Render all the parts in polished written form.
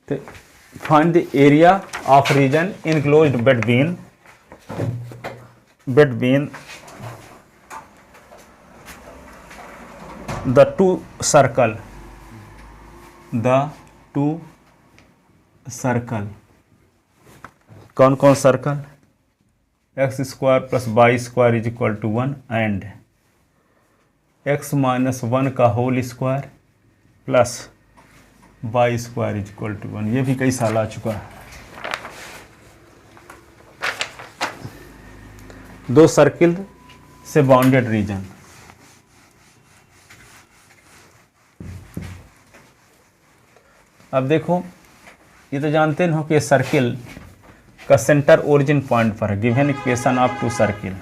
तो find the area of region enclosed between the two circle, कौन कौन circle, x square plus y square is equal to 1 and x minus 1 का whole square plus y square is equal to 1। ये भी कई साल आ चुका है। दो सर्किल से बाउंडेड रीजन, अब देखो ये तो जानते हो कि सर्किल का सेंटर ओरिजिन पॉइंट पर है। Given equation of two circle,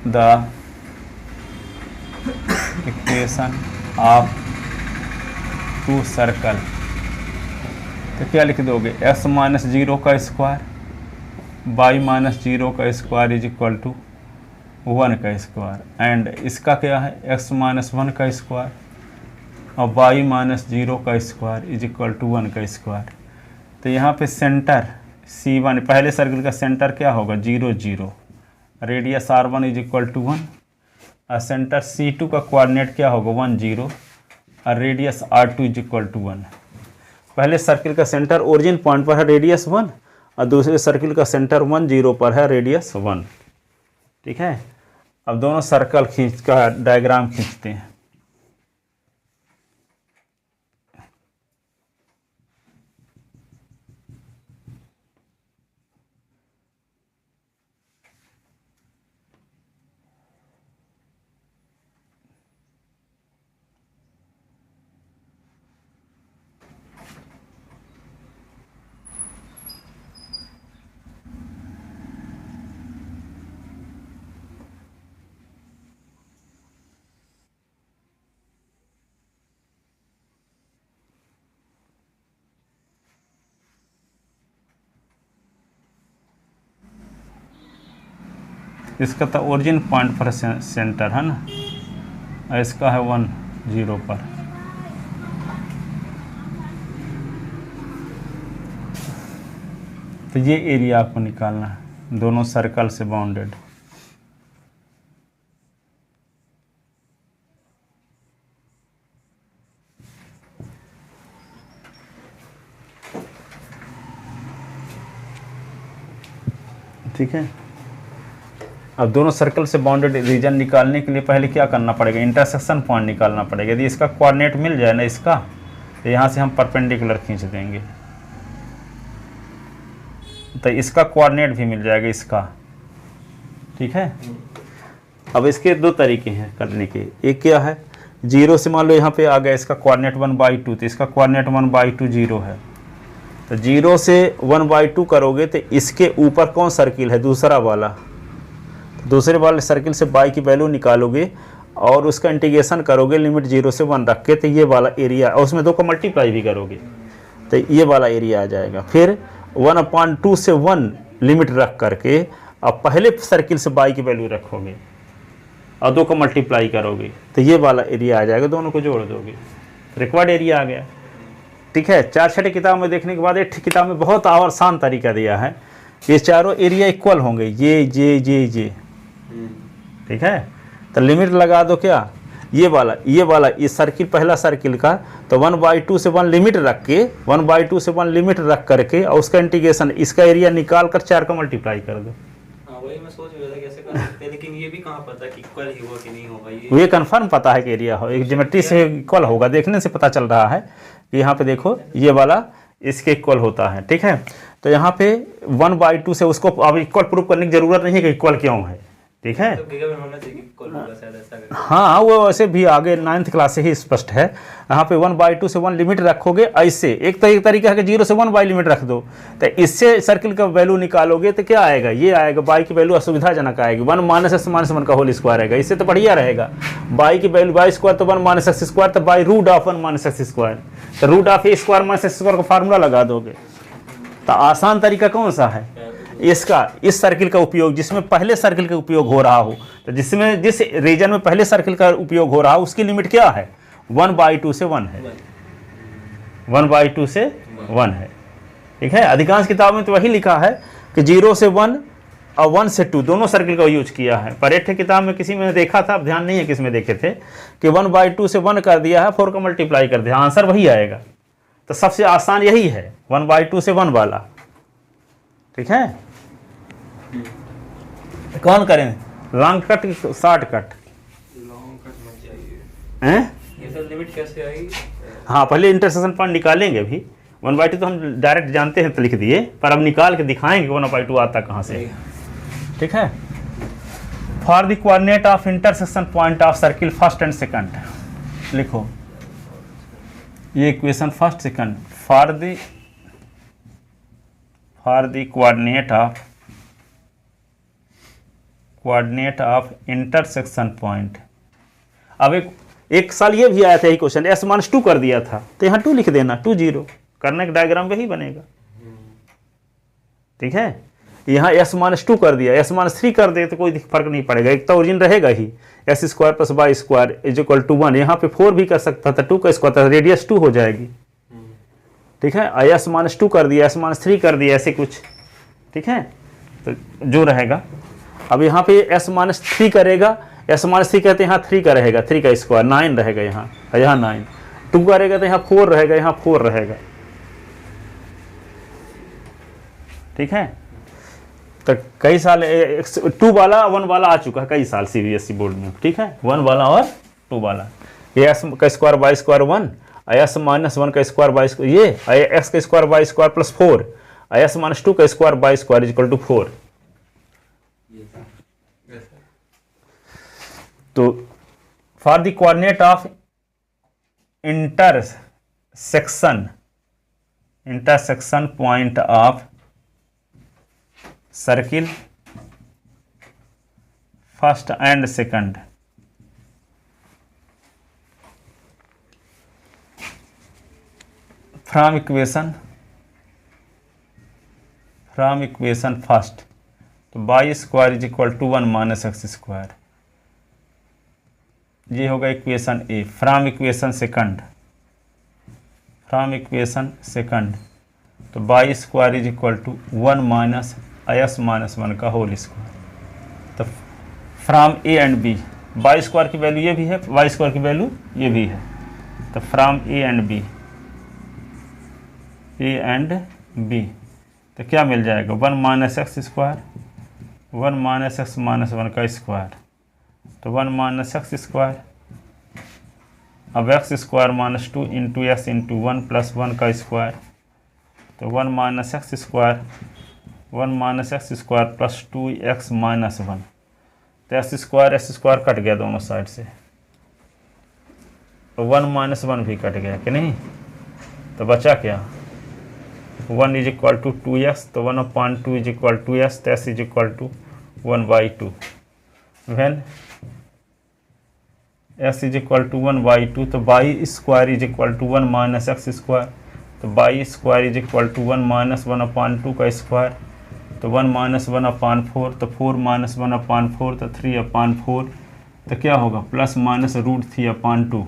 the equation of two circle, तो क्या लिख दोगे, एक्स माइनस 0 का स्क्वायर वाई माइनस 0 का स्क्वायर इज इक्वल टू 1 का स्क्वायर एंड इसका क्या है, एक्स माइनस 1 का स्क्वायर और वाई माइनस 0 का स्क्वायर इज इक्वल टू 1 का स्क्वायर। तो यहाँ पे सेंटर C1, पहले सर्किल का सेंटर क्या होगा, 0 0, radius R1 is equal to 1 और सेंटर C2 का कोऑर्डिनेट क्या होगा 1 0 और radius R2 is equal to 1। पहले सर्किल का सेंटर ओरिजिन पॉइंट पर है, रेडियस 1, और दूसरे सर्किल का सेंटर 1 0 पर है, रेडियस 1। ठीक है, अब दोनों सर्कल खींच का डायग्राम खींचते हैं। इसका तो ओरिजिन पॉइंट पर सेंटर है ना, और इसका है 1 0 पर। तो ये एरिया आपको निकालना है, दोनों सर्कल से बाउंडेड। ठीक है, अब दोनों सर्कल से बाउंडेड रीजन निकालने के लिए पहले क्या करना पड़ेगा, इंटरसेक्शन पॉइंट निकालना पड़ेगा। यदि इसका कोऑर्डिनेट मिल जाए ना इसका, तो यहाँ से हम परपेंडिकुलर खींच देंगे, तो इसका कोऑर्डिनेट भी मिल जाएगा इसका। ठीक है, अब इसके दो तरीके हैं करने के। एक क्या है, 0 से मान लो यहाँ पे आ गया, इसका कोऑर्डिनेट 1/2, तो इसका कोऑर्डिनेट 1/2 0 है। तो 0 से 1/2 करोगे तो इसके ऊपर कौन सर्किल है, दूसरा वाला, दूसरे वाले सर्किल से y की वैल्यू निकालोगे और उसका इंटीग्रेशन करोगे लिमिट 0 से 1 रख के, तो ये वाला एरिया, और उसमें 2 को मल्टीप्लाई भी करोगे तो ये वाला एरिया आ जाएगा। फिर 1/2 से 1 लिमिट रख करके अब पहले सर्किल से y की वैल्यू रखोगे और 2 को मल्टीप्लाई करोगे तो ये वाला एरिया आ जाएगा, दोनों को जोड़ दोगे, रिक्वायर्ड एरिया आ गया। ठीक है, 4 छठे किताब में देखने के बाद एक किताब में बहुत आसान तरीका दिया है, ये चारों एरिया इक्वल होंगे, ये। ठीक है, तो लिमिट लगा दो क्या, ये वाला इस सर्किल, पहला सर्किल का, तो 1/2 से 1 लिमिट रख के, 1/2 से 1 लिमिट रख करके और उसका इंटीग्रेशन, इसका एरिया निकाल कर 4 का मल्टीप्लाई कर दो। हाँ, वही मैं सोच रहा था कैसे कर सकते हैं, लेकिन ये भी कहाँ पता कि इक्वल ही होगा कि नहीं होगा। ये कंफर्म पता है कि एरिया हो, एक ज्योमेट्री से इक्वल होगा, देखने से पता चल रहा है कि यहाँ पे देखो ये वाला इसके इक्वल होता है। ठीक है, तो यहाँ पे 1/2 से उसको अब इक्वल प्रूव करने की जरूरत नहीं है कि इक्वल क्यों है। ठीक है, हाँ, वो वैसे भी आगे 9th क्लास से ही स्पष्ट है। यहाँ पे 1/2 से 1 लिमिट रखोगे, ऐसे एक तरीका है कि 0 से 1 y लिमिट रख दो, तो इससे सर्किल का वैल्यू निकालोगे तो क्या आएगा, ये आएगा, y की वैल्यू असुविधाजनक आएगी, 1 - (-1) का होल स्क्वायर आएगा। इससे तो बढ़िया रहेगा, y की वैल्यू y स्क्वायर तो 1 - (x²), तो बाई √1 - (x²), तो √(a²) - (x² का फार्मूला लगा दोगे। तो आसान तरीका कौन सा है, इसका, इस सर्किल का उपयोग जिसमें पहले सर्किल का उपयोग हो रहा हो, तो जिसमें जिस रीजन में पहले सर्किल का उपयोग हो रहा हो उसकी लिमिट क्या है, 1/2 से 1 है, 1/2 से 1 है। ठीक है, अधिकांश किताब में तो वही लिखा है कि 0 से 1 और 1 से 2 दोनों सर्किल का यूज किया है, पर एक किताब में किसी में देखा था, अब ध्यान नहीं है किस में देखे थे, कि 1/2 से 1 कर दिया है, 4 का मल्टीप्लाई कर दिया, आंसर वही आएगा। तो सबसे आसान यही है 1/2 से 1 वाला। ठीक है, कौन करें, long cut short cut? Long cut मत जाइए, हैं? ये सब लिमिट कैसे आएगी? हाँ, पहले इंटरसेक्शन पॉइंट निकालेंगे। अभी 1/2 तो हम डायरेक्ट जानते हैं तो लिख दिए, पर अब निकाल के दिखाएंगे 1/2 आता कहाँ से। ठीक है, for the coordinate of intersection point of circle first and second, लिखो ये equation first second. For the coordinate of intersection point. अब एक साल ये भी आया था यही क्वेश्चन, S - 2 कर दिया था, तो यहाँ 2 लिख देना, 2 0 करने का डायग्राम वही बनेगा। ठीक है, यहाँ S - 2 कर दिया, S - 3 कर दे तो कोई फर्क नहीं पड़ेगा, एक तो ओरिजिन रहेगा ही, S² + y² = 1। यहाँ पे 4 भी कर सकता था, 2 का स्क्वायर था, रेडियस 2 हो जाएगी। ठीक है, S - 2 कर दिया, S - 3 कर दिया, ऐसे कुछ। ठीक है, तो जो रहेगा, अब यहाँ पे S - 3 करेगा, S - 3 कहते हैं यहाँ 3 का रहेगा, 3 का स्क्वायर 9 रहेगा, यहाँ 9, 2 करेगा तो यहाँ 4 रहेगा, यहाँ 4 रहेगा। ठीक है, तो कई साल 2 वाला 1 वाला आ चुका है कई साल CBSE बोर्ड में। ठीक है, 1 वाला और 2 वाला, ये S का स्क्वायर y² 1, S - 1 का स्क्वायर y², ये x का स्क्वायर y² + 4, S - 2 का स्क्वायर y² = 4। तो for the coordinate of intersection point of circle first and second, from equation first, तो y² = 1 - x², ये होगा equation A. From equation second, तो y² = 1 - s - 1 का whole square. तो from A and B, y² की value ये भी है, y² की वैल्यू ये भी है, तो फ्रॉम ए एंड बी, तो क्या मिल जाएगा, 1 - x², 1 - x - 1 का स्क्वायर, तो 1 - x², अब x² - 2 × s × 1 + 1 का स्क्वायर, तो 1 - x² + 2x - 1, तो s² कट गया दोनों साइड से, तो 1 - 1 भी कट गया कि नहीं, तो बचा क्या, 1 = 2x, तो 1/2 = 2s, तो s = 1/2, when s = 1/2, तो y² = 1 - x², तो y² = 1 - 1/2 का स्क्वायर, तो 1 - 1/4, तो 4 - 1/4, तो 3/4, तो क्या होगा, ±√3/2।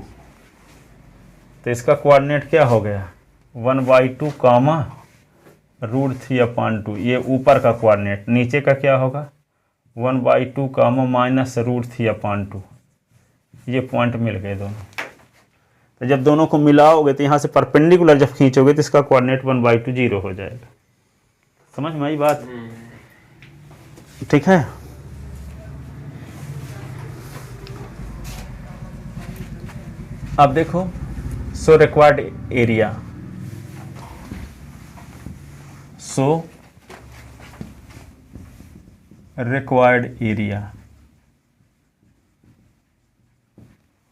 तो इसका कोऑर्डिनेट क्या हो गया, 1/2, √3/2, ये ऊपर का कोऑर्डिनेट, नीचे का क्या होगा, 1/2, -√3/2। ये पॉइंट मिल गए दोनों। तो जब दोनों को मिलाओगे तो यहाँ से परपेंडिकुलर जब खींचोगे तो इसका कोऑर्डिनेट 1/2 0 हो जाएगा। समझ में आई बात? ठीक है, अब देखो, सो रिक्वायर्ड एरिया,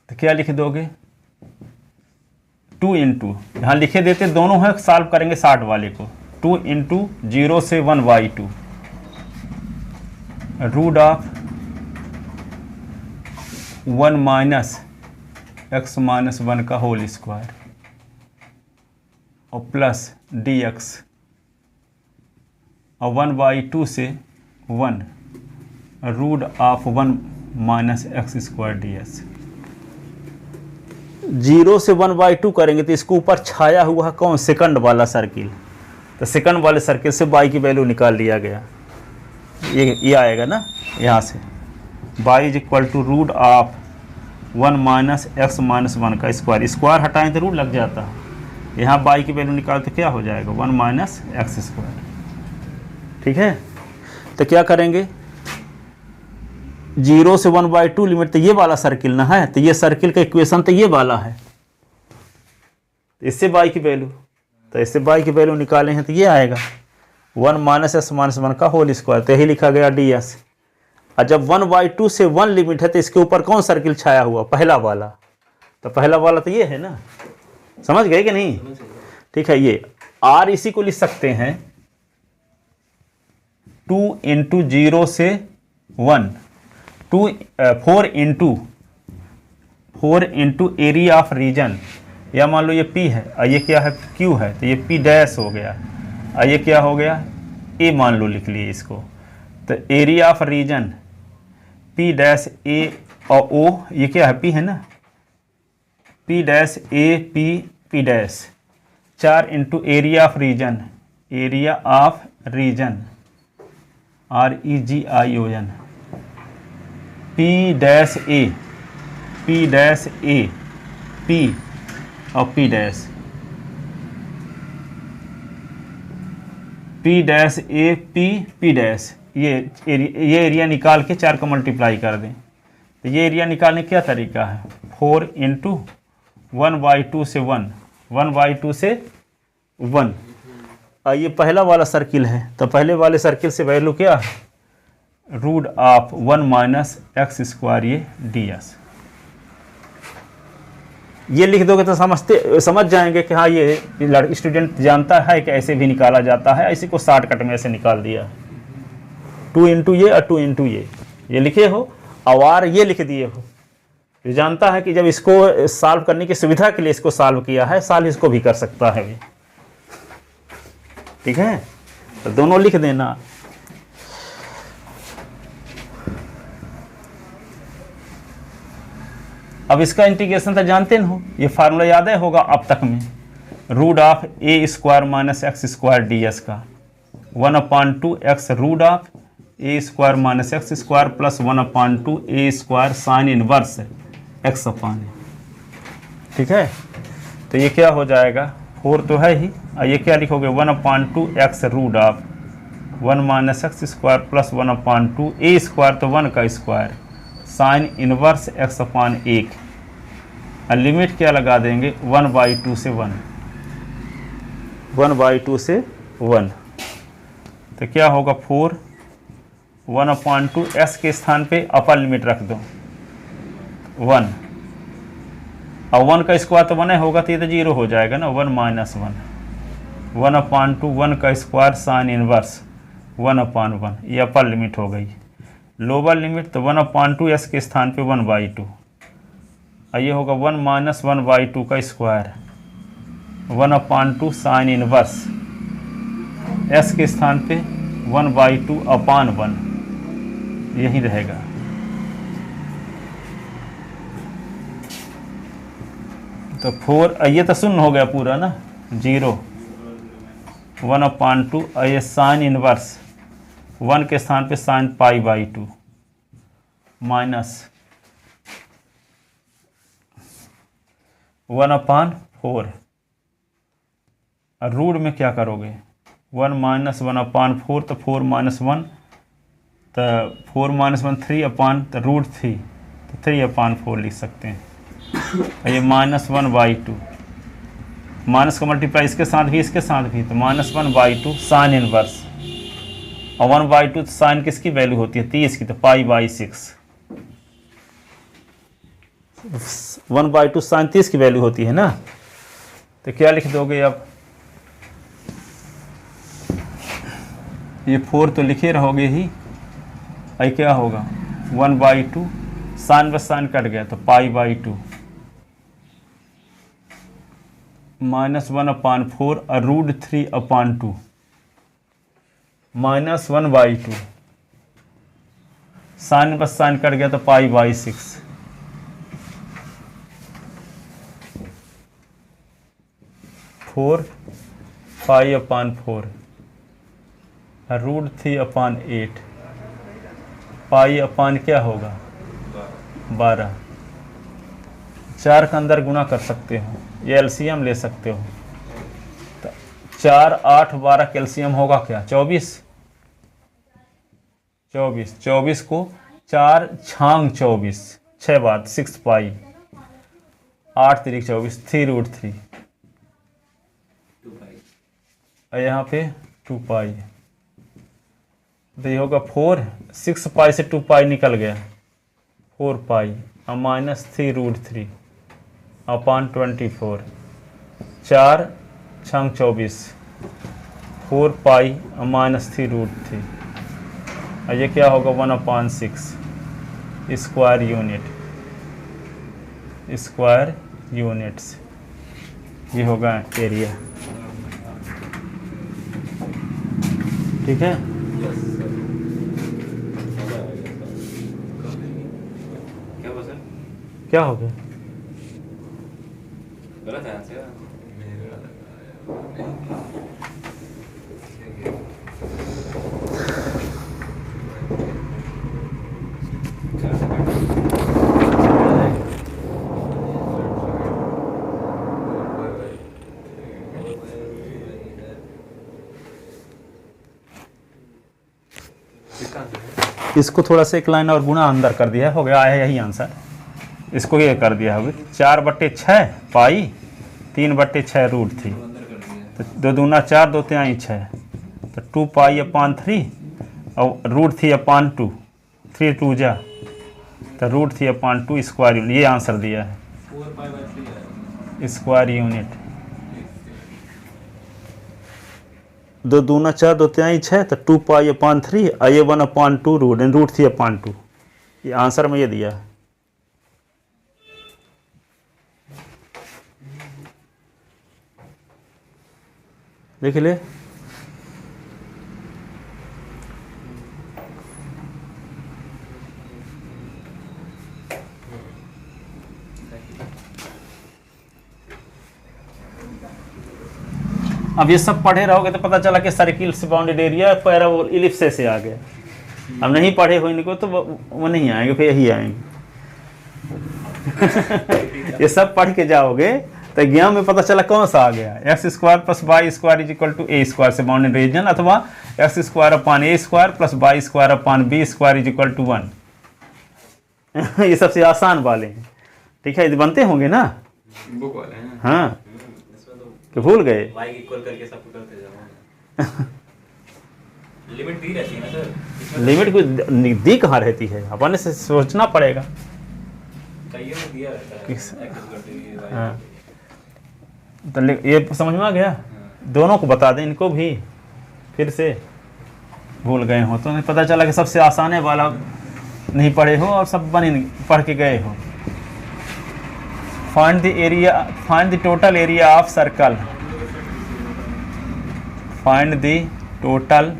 तो क्या लिख दोगे, 2 × यहाँ लिखे देते दोनों है, सॉल्व करेंगे 60 वाले को, 2 × 0 से 1/2 √1 - x - 1 का होल स्क्वायर और प्लस dx, और 1/2 से 1 √1 - x² ds। 0 से 1/2 करेंगे तो इसके ऊपर छाया हुआ है कौन, सेकंड वाला सर्किल। तो सेकंड वाले सर्किल से y की वैल्यू निकाल लिया गया, ये आएगा ना यहाँ से, y is equal to root of 1 minus x minus 1 का स्क्वायर, स्क्वायर हटाएं तो रूट लग जाता है, यहाँ y की वैल्यू निकाल तो क्या हो जाएगा 1 माइनस एक्स स्क्वायर। ठीक है, तो क्या करेंगे 0 से 1/2 लिमिट, तो ये वाला सर्किल ना है, तो ये सर्किल का इक्वेशन तो ये वाला है, इससे y की वैल्यू, तो इससे y की वैल्यू निकाले हैं तो ये आएगा 1 माइनस एक्स माइनस 1 का होल स्क्वायर, तो यही लिखा गया ds। और जब 1/2 से 1 लिमिट है तो इसके ऊपर कौन सर्किल छाया हुआ, पहला वाला, तो पहला वाला तो ये है ना, समझ गए कि नहीं। ठीक है, ये r इसी को लिख सकते हैं 2 इंटू 0 से 1, 4 इंटू एरिया ऑफ रीजन, या मान लो ये P है और ये क्या है Q है, तो ये P डैश हो गया, और ये क्या हो गया A मान लो, लिख लिए इसको, तो area of region P dash A और O, ये क्या है P है ना, P dash A P dash 4 into area of region, area of region REGION P dash A P और P dash A P dash, ये एरिया निकाल के 4 का मल्टीप्लाई कर दें, तो ये एरिया निकालने क्या तरीका है, 4 इंटू 1/2 से 1, 1/2 से 1। ये पहला वाला सर्किल है, तो पहले वाले सर्किल से वैल्यू क्या है, root of 1 minus x square, ये ds। ये लिख दोगे तो समझ जाएंगे कि हाँ ये स्टूडेंट जानता है कि ऐसे भी निकाला जाता है, इसी को शॉर्टकट में ऐसे निकाल दिया, 2 इंटू ये और 2 इंटू ये लिखे हो, और ये लिख दिए हो। ये जानता है कि जब इसको सॉल्व करने की सुविधा के लिए इसको सॉल्व किया है, सॉल्व इसको भी कर सकता है। ठीक है, तो दोनों लिख देना। अब इसका इंटीग्रेशन तो जानते हो, ये फार्मूला याद है होगा अब तक में, root of A square minus x square ds का 1/2 x root of A square minus x square plus 1/2 A square sine inverse x upon A. ठीक है, तो ये क्या हो जाएगा, 4 तो है ही, और ये क्या लिखोगे 1/2 x root of 1 minus x square plus 1/2 A square, तो 1 का square sine inverse x upon 1, और लिमिट क्या लगा देंगे 1/2 से 1, 1/2 से 1, तो क्या होगा 4, 1/2 एक्स के स्थान पे अपर लिमिट रख दो 1, और 1 का स्क्वायर तो 1 होगा, तो ये तो 0 हो जाएगा ना, 1 माइनस 1, 1/2 1 का स्क्वायर साइन इनवर्स 1/1, ये अपर लिमिट हो गई। लोअर लिमिट तो 1/2 एस के स्थान पे 1/2, और ये होगा 1 माइनस 1/2 का स्क्वायर 1/2 साइन इनवर्स एस के स्थान पे 1/2 अपान 1, यही रहेगा। तो 4, ये तो शून्य हो गया पूरा ना, 0, 1/2, और ये साइन इनवर्स 1 के स्थान पे साइन π/2 माइनस 1/4, और रूट में क्या करोगे 1 माइनस 1/4, तो 4 माइनस 1, तो 4 माइनस 1 3/, तो रूट 3, तो 3/4 लिख सकते हैं। और ये माइनस 1/2, माइनस का मल्टीप्लाई इसके साथ भी इसके साथ भी, तो माइनस 1/2 साइन इनवर्स, और 1/2 साइन किसकी वैल्यू होती है 30 की, तो π/6, 1/2 साइन 30 की वैल्यू होती है ना, तो क्या लिख दोगे अब, ये 4 तो लिखे रहोगे ही, और क्या होगा 1/2 साइन बस साइन कट गया, तो π/2 माइनस 1/4, और रूट 3/2 माइनस 1/2 साइन बस साइन कट गया, तो π/6, 4 पाई/4 √3/8 पाई/, क्या होगा 12। 4 का अंदर गुना कर सकते हो, ये एलसीएम ले सकते हो। तो 4, 8, 12 कैल्शियम होगा क्या 24। 24 को 4 छांग 24 6 बार 6 पाई 8 3 24 3√3 और यहाँ पे 2 पाई। तो ये होगा 4, 6 पाई से 2 पाई निकल गया 4 पाई और -3√3 अपॉन 24। 4 छंग 24 4 पाई और -3√3 और ये क्या होगा 1/6 स्क्वायर यूनिट्स। ये होगा एरिया। ठीक है। क्या हो गया गलत है आंसर। इसको थोड़ा सा एक लाइन और गुना अंदर कर दिया हो गया, आया यही आंसर। इसको ये कर दिया होगा 4/6 पाई 3/6√3 तो 2 दूना 4 2 3 6 तो 2 पाई/3 और √3/2 3 2 जा तो √3/2 स्क्वायर यूनिट। ये आंसर दिया है 4 पाई/3 स्क्वायर यूनिट। 2 दूना 4 2 3 6 तो 2 पाई/3 और ये 1/2 √3/2। ये आंसर में ये दिया है। देख ले अब ये सब पढ़े रहोगे तो पता चला कि सर्किल से बाउंडेड एरिया पैराबोल इलिप्स से आ गया। अब नहीं पढ़े हो इनको तो वो नहीं आएंगे, फिर यही आएंगे। ये सब पढ़ के जाओगे तो एग्जाम में पता चला कौन सा आ गया। x² + y² = a² से बाउंडेड रीजन, अथवा x² / a² + y² / b² = 1। ये सबसे आसान वाले हैं। ठीक है, ये बनते होंगे ना बुक वाले हैं। हाँ इसमें तो कि भूल गए। y इक्वल करके सब करते जाओ। लिमिट दी रहती है ना सर। लिमिट कोई दी कहाँ रहती है, अपने से सोचना पड़ेगा। कईयों में दिया रहता है किस- x इक्वल टू y। हाँ तो ये समझ में आ गया। दोनों को बता दें, इनको भी फिर से भूल गए हो तो नहीं पता चला कि सबसे आसान है वाला नहीं पढ़े हो और सब पढ़ के गए हो। Find the total area of circle. Find the total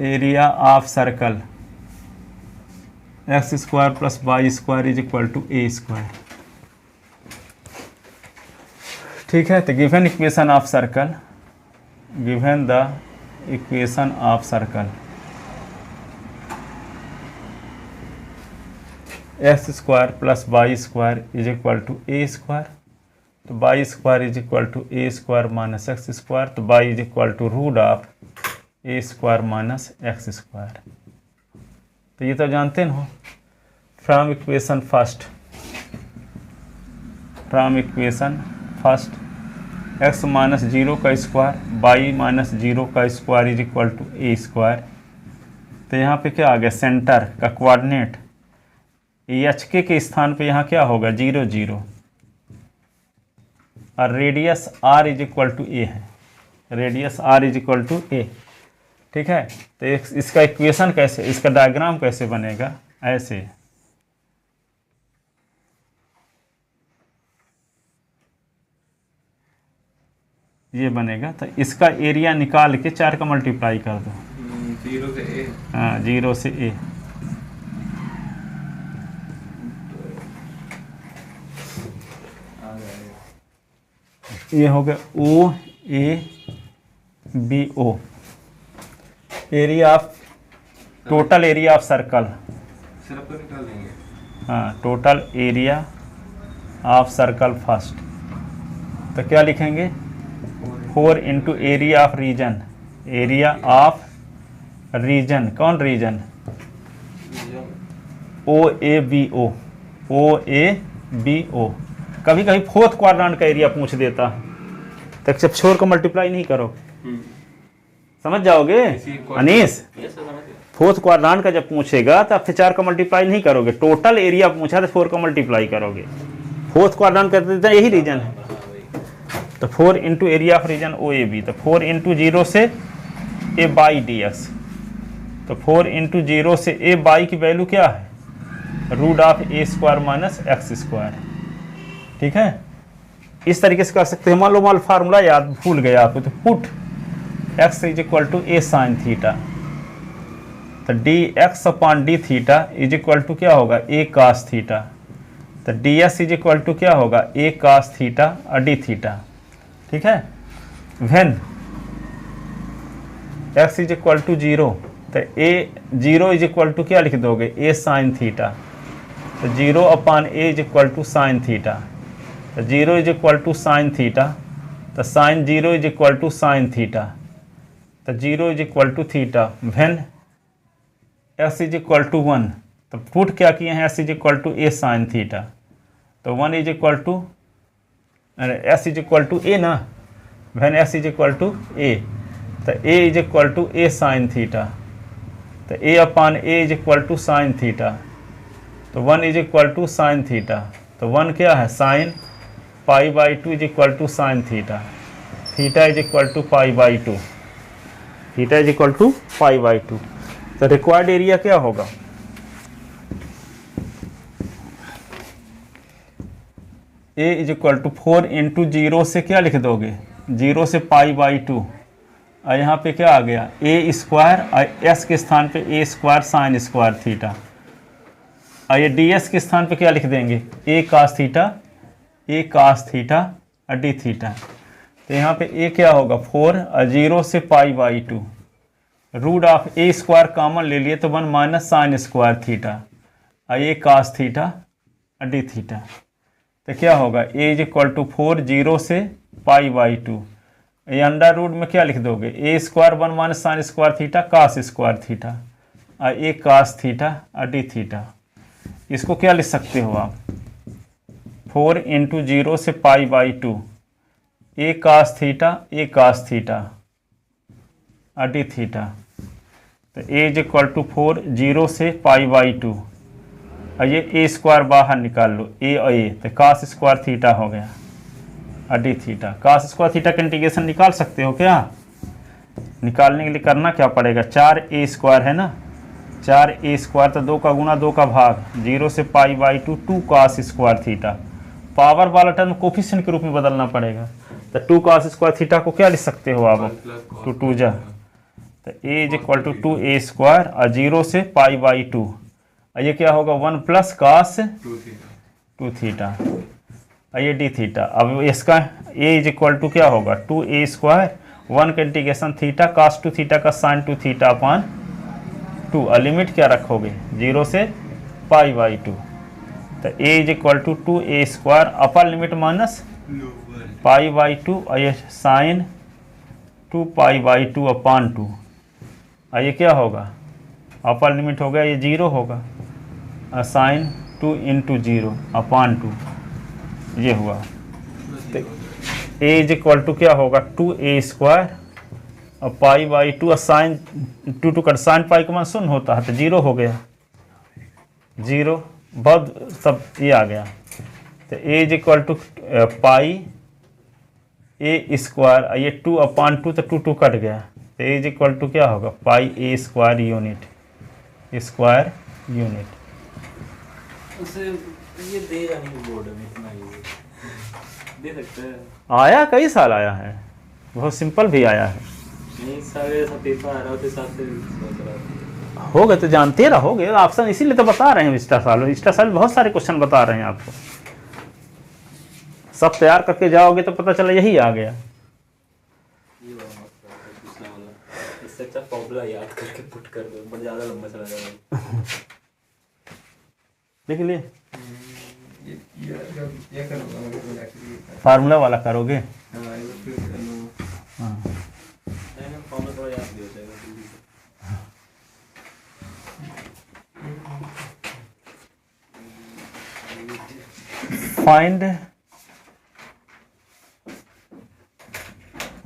area of circle x² + y² = a²। ठीक है, तो given equation of circle, given the equation of circle x² + y² = a², तो y² = a² - x², तो y √a² - x²। तो ये तो जानते हो। फ्रॉम इक्वेशन फर्स्ट x - 0 का स्क्वायर y - 0 का स्क्वायर = a²। तो यहाँ पे क्या आ गया, सेंटर का कोऑर्डिनेट HK के स्थान पे यहाँ क्या होगा 0 0 और रेडियस r = a है, रेडियस r = a। ठीक है, तो इसका इक्वेशन कैसे, इसका डायग्राम कैसे बनेगा, ऐसे ये बनेगा। तो इसका एरिया निकाल के 4 का मल्टीप्लाई कर दो। 0 से a। हाँ 0 से a। आ जाएगा ये हो गया O A B O, area of, total area of circle, सिर्फ को निकाल देंगे। हाँ, total area of circle first, तो क्या लिखेंगे 4 into area of region, area of region, कौन region, O A B O, O A B O. कभी कभी फोर्थ क्वाड्रेंट का एरिया पूछ देता है, तो जब छोर को मल्टीप्लाई नहीं करो, समझ जाओगे अनीस। फोर्थ क्वाड्रेंट का जब पूछेगा तो आप 4 का मल्टीप्लाई नहीं करोगे, टोटल एरिया पूछा तो 4 का मल्टीप्लाई करोगे। फोर्थ क्वाड्रेंट कहते हैं यही रीजन है, तो 4 into area of region O A B, तो 4 इंटू 0 से ए बाई डी एक्स, तो 4 इंटू 0 से ए बाई की वैल्यू क्या है, root of A square minus x square, ठीक है। इस तरीके से कर सकते हैं। मान लो फार्मूला याद भूल गया आपको, तो put x is equal to a sine theta, तो d x upon d theta is equal to क्या होगा ए कास थीटा, तो d s is equal to क्या होगा ए कास थीटा और डी थीटा, ठीक है। When x is equal to 0, तो ए 0 इज इक्वल टू क्या लिख दोगे ए साइन थीटा, तो 0 upon a is equal to sine theta, तो 0 is equal to sine theta, तो sine 0 is equal to sine theta, तो 0 is equal to theta. When s is equal to 1, तो put क्या किए हैं s is equal to a sine theta, तो 1 is equal to s is equal to a ना, when s is equal to a, तो a is equal to a sine theta, तो a upon a is equal to sine theta, तो 1 is equal to sine theta, तो 1 क्या है sine pi by 2 is equal to sine theta, theta is equal to pi by 2, theta is equal to pi by 2। तो required area क्या होगा, a is equal to 4 into 0 से क्या लिख दोगे 0 से पाई बाई 2, और यहाँ पे क्या आ गया ए स्क्वायर, और एस के स्थान पे ए स्क्वायर साइन स्क्वायर थीटा, और ये डी एस के स्थान पे क्या लिख देंगे ए कास थीटा, ए कास थीटा और डी थीटा। तो यहाँ पे ए क्या होगा 4 और 0 से pi by 2, root of A square common ले लिए तो 1 माइनस साइन स्क्वायर थीटा, और ए कास थीटा और डी थीटा। तो क्या होगा ए इज इक्वल टू 4 0 से पाई बाई 2, ये अंडर रूट में क्या लिख दोगे a square 1 minus sine square theta cos square theta, और ए कास थीटा और डी थीटा। इसको क्या लिख सकते हो आप 4 इंटू 0 से pi by 2, a cos theta और डी थीटा। तो ए इज इक्वल टू 4 0 से पाई बाई 2, और ये ए स्क्वायर बाहर निकाल लो ए और ए, तो कास स्क्वायर थीटा हो गया और d theta. Cos square theta का इंटीग्रेशन निकाल सकते हो क्या, निकालने के लिए करना क्या पड़ेगा 4 ए स्क्वायर है ना, 4 ए स्क्वायर तो 2 का गुना 2 का भाग, 0 से pi by 2 2 cos square theta, power वाला टर्म कोफिशिएंट के रूप में बदलना पड़ेगा, तो 2 कास स्क्वायर थीटा को क्या लिख सकते हो आप 2 2 जा, तो a is equal to 2 a square और 0 से पाई बाई 2, और ये क्या होगा 1 प्लस कास 2 थीटा, और ये डी थीटा। अब इसका ए इज इक्वल टू क्या होगा 2 ए स्क्वायर 1 का इंटीग्रेशन थीटा कास 2 थीटा का साइन 2 थीटा अपॉन 2, और लिमिट क्या रखोगे 0 से पाई बाई 2, तो a is equal to 2 a square upper limit minus pi by 2, और ये साइन 2 पाई बाई 2 अपॉन 2, और ये क्या होगा अपर लिमिट हो गया ये 0 होगा, और साइन 2 इंटू 0 अपॉन 2 ये हुआ। तो ए इज इक्वल टू क्या होगा 2 ए स्क्वायर और पाई बाई 2, और साइन 2 कट साइन पाई का मान 0 होता है तो 0 हो गया 0, बहुत सब ये आ गया। तो a is equal to pi a square, ये 2 अपॉन 2 तो 2 2 कट गया, तो ए इज इक्वल टू क्या होगा पाई a square unit square unit. उसे ये देगा नहीं बोर्ड में इतना ही दे सकते हैं, आया कई साल आया है, बहुत सिंपल भी आया है, नहीं सारे ऐसा पेपर आ रहा होते साथ से सोच रहा हो गए तो जानते रहोगे ऑप्शन, इसीलिए तो बता रहे हैं। इंस्टा साल बहुत सारे क्वेश्चन बता रहे हैं आपको, सब तैयार करके जाओगे तो पता चला यही आ गया। ये वाला मस्त है पिछला वाला, इससे अच्छा फॉर्मूला याद करके पुट कर दो, बट ज़्यादा लंबा चला जाएगा। देख लिए ये करूँगा मैं तो एक्चुअली। फार्मूला वाला करोगे। हाँ ये फिर कर लूँगा। हाँ नहीं फॉर्मूला थोड़ा याद भी हो जाएगा जल्दी से। find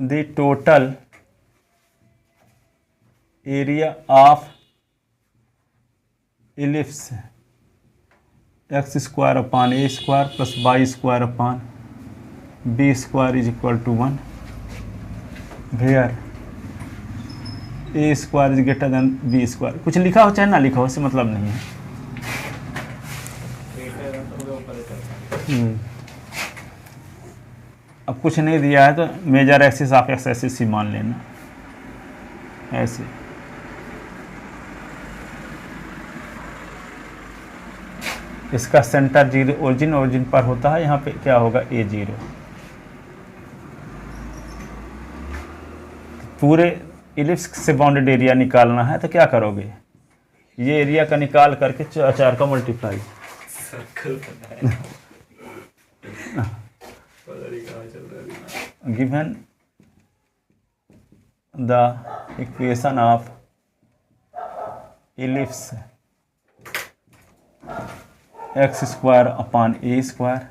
the total area of ellipse x square upon a square plus y square upon b square is equal to 1 where a square is greater than b square। कुछ लिखा हो चाहे ना लिखा हो, इससे मतलब नहीं है। अब कुछ नहीं दिया है तो major axis of x axis ही मान लेना ऐसे। इसका सेंटर जीरो ओरिजिन पर होता है, यहाँ पे क्या होगा A0। पूरे इलिप्स से बाउंडेड एरिया निकालना है तो क्या करोगे, ये एरिया का निकाल करके 4 का मल्टीप्लाई। सर्कल बनाया पता नहीं कहाँ चल रहा है। Given the equation of ellipse x square upon a square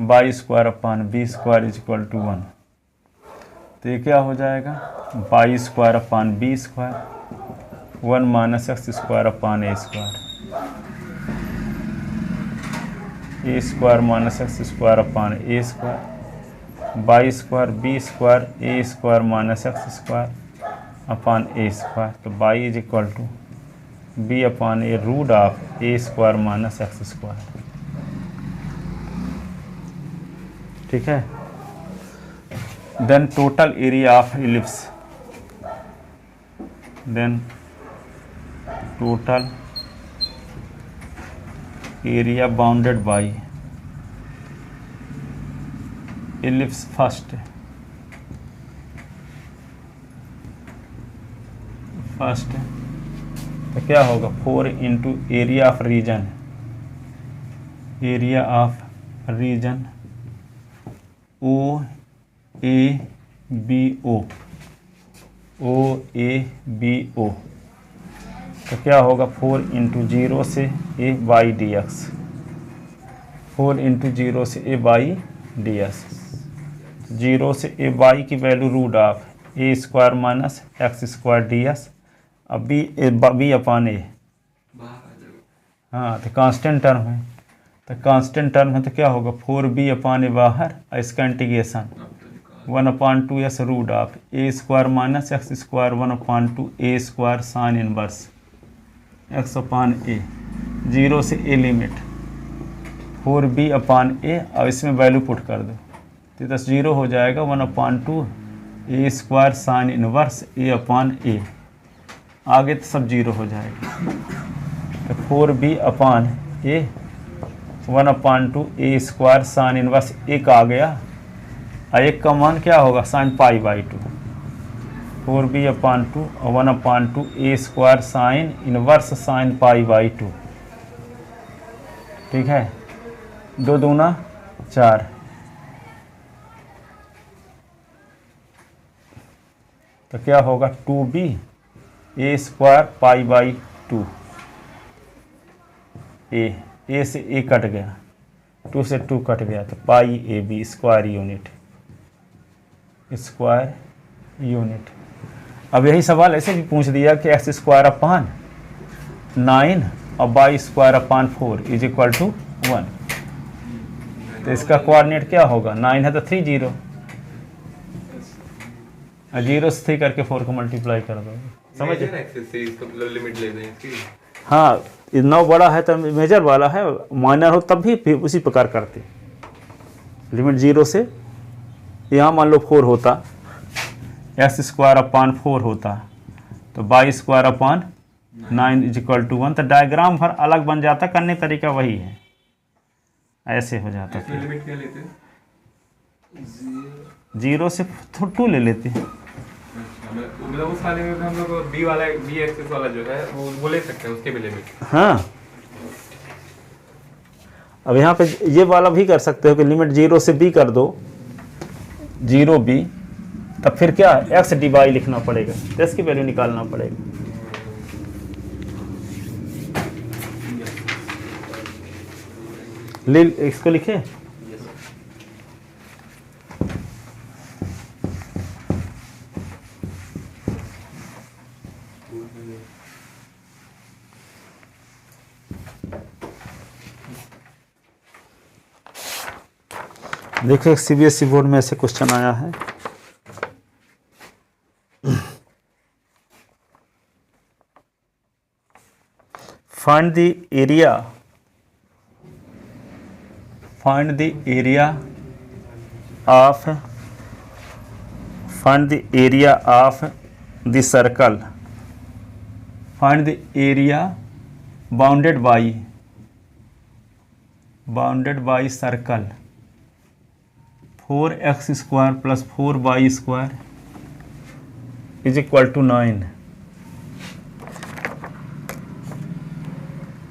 y square upon b square is equal to 1। तो ये क्या हो जाएगा, y square upon b square 1 minus x square upon a square, a square minus x square upon a square, y square b square a square minus x square upon a square. तो y is equal to b upon a root of A square minus x square. ठीक है। Then total area of ellipse, then total area bounded by ellipse first तो क्या होगा 4 into area of region, area of region O A B O, O A B O. तो क्या होगा 4 into 0 से a by d x, 4 into 0 से a by d x. 0 से a by की value root of A square minus x square D x. अब B अपान ए, हाँ तो कांस्टेंट टर्म है, तो कांस्टेंट टर्म है तो क्या होगा 4b अपान ए बाहर, इसका integration 1/2 s root of A square minus x square 1/2 A square sine inverse x upon a. 0 से ए लिमिट 4b अपान ए, और इसमें वैल्यू पुट कर दो तो 0 हो जाएगा 1/2 ए स्क्वायर साइन इनवर्स ए अपान ए। आगे तो सब 0 हो जाएगा। तो 4b अपान ए 1/2 ए स्क्वायर साइन इनवर्स एक आ गया, और एक का मान क्या होगा साइन पाई बाई 2। 4b अपान 2 और 1/2 ए square sine inverse sine pi by 2। ठीक है, 2 दूना 4। तो क्या होगा 2b A square pi by 2। ए से ए कट गया, 2 से 2 कट गया, तो pi a b square unit, square unit. अब यही सवाल ऐसे भी पूछ दिया कि एक्स स्क्वायर अपान 9 और y square upon 4 is equal to 1। तो इसका कोऑर्डिनेट क्या होगा, 9 है तो 3 0, और 0 से 3 करके 4 को मल्टीप्लाई कर दो। समझ लिमिट ले दें इसकी। हाँ, 9 बड़ा है तो मेजर वाला है, माइनर हो तब भी उसी प्रकार करते। लिमिट 0 से यहाँ मान लो 4 होता, एक्स स्क्वायर अपान 4 होता, तो y square upon 9 is equal to 1। तो डायग्राम भर अलग बन जाता, करने का तरीका वही है। ऐसे हो जाता इसमें फिर। लिमिट क्या लेते हैं? 0 से 2 ले लेते हैं। अच्छा, मतलब उस वाले में भी हम लोग बी वाला बी एक्सेस वाला जो है वो ले सकते हैं, उसके भी लिमिट। हाँ, अब यहाँ पे ये वाला भी कर सकते हो कि लिमिट 0 से b कर दो, 0b, तब फिर क्या x dy लिखना पड़ेगा, तो x की वैल्यू निकालना पड़ेगा। इसको लिखे, देखो सीबीएसई बोर्ड में ऐसे क्वेश्चन आया है। Find the area of the circle, find the area bounded by circle 4x square plus 4y square is equal to 9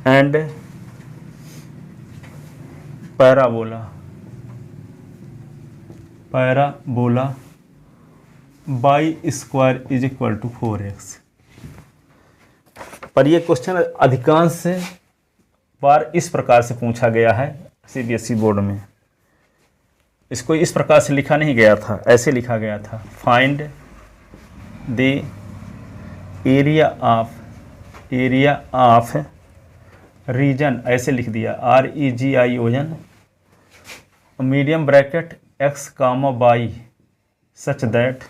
and parabola y square is equal to 4x। पर ये question अधिकांश बार इस प्रकार से पूछा गया है सीबीएसई बोर्ड में। इसको इस प्रकार से लिखा नहीं गया था, ऐसे लिखा गया था, find the area of region, ऐसे लिख दिया, REGION, medium bracket x, y such that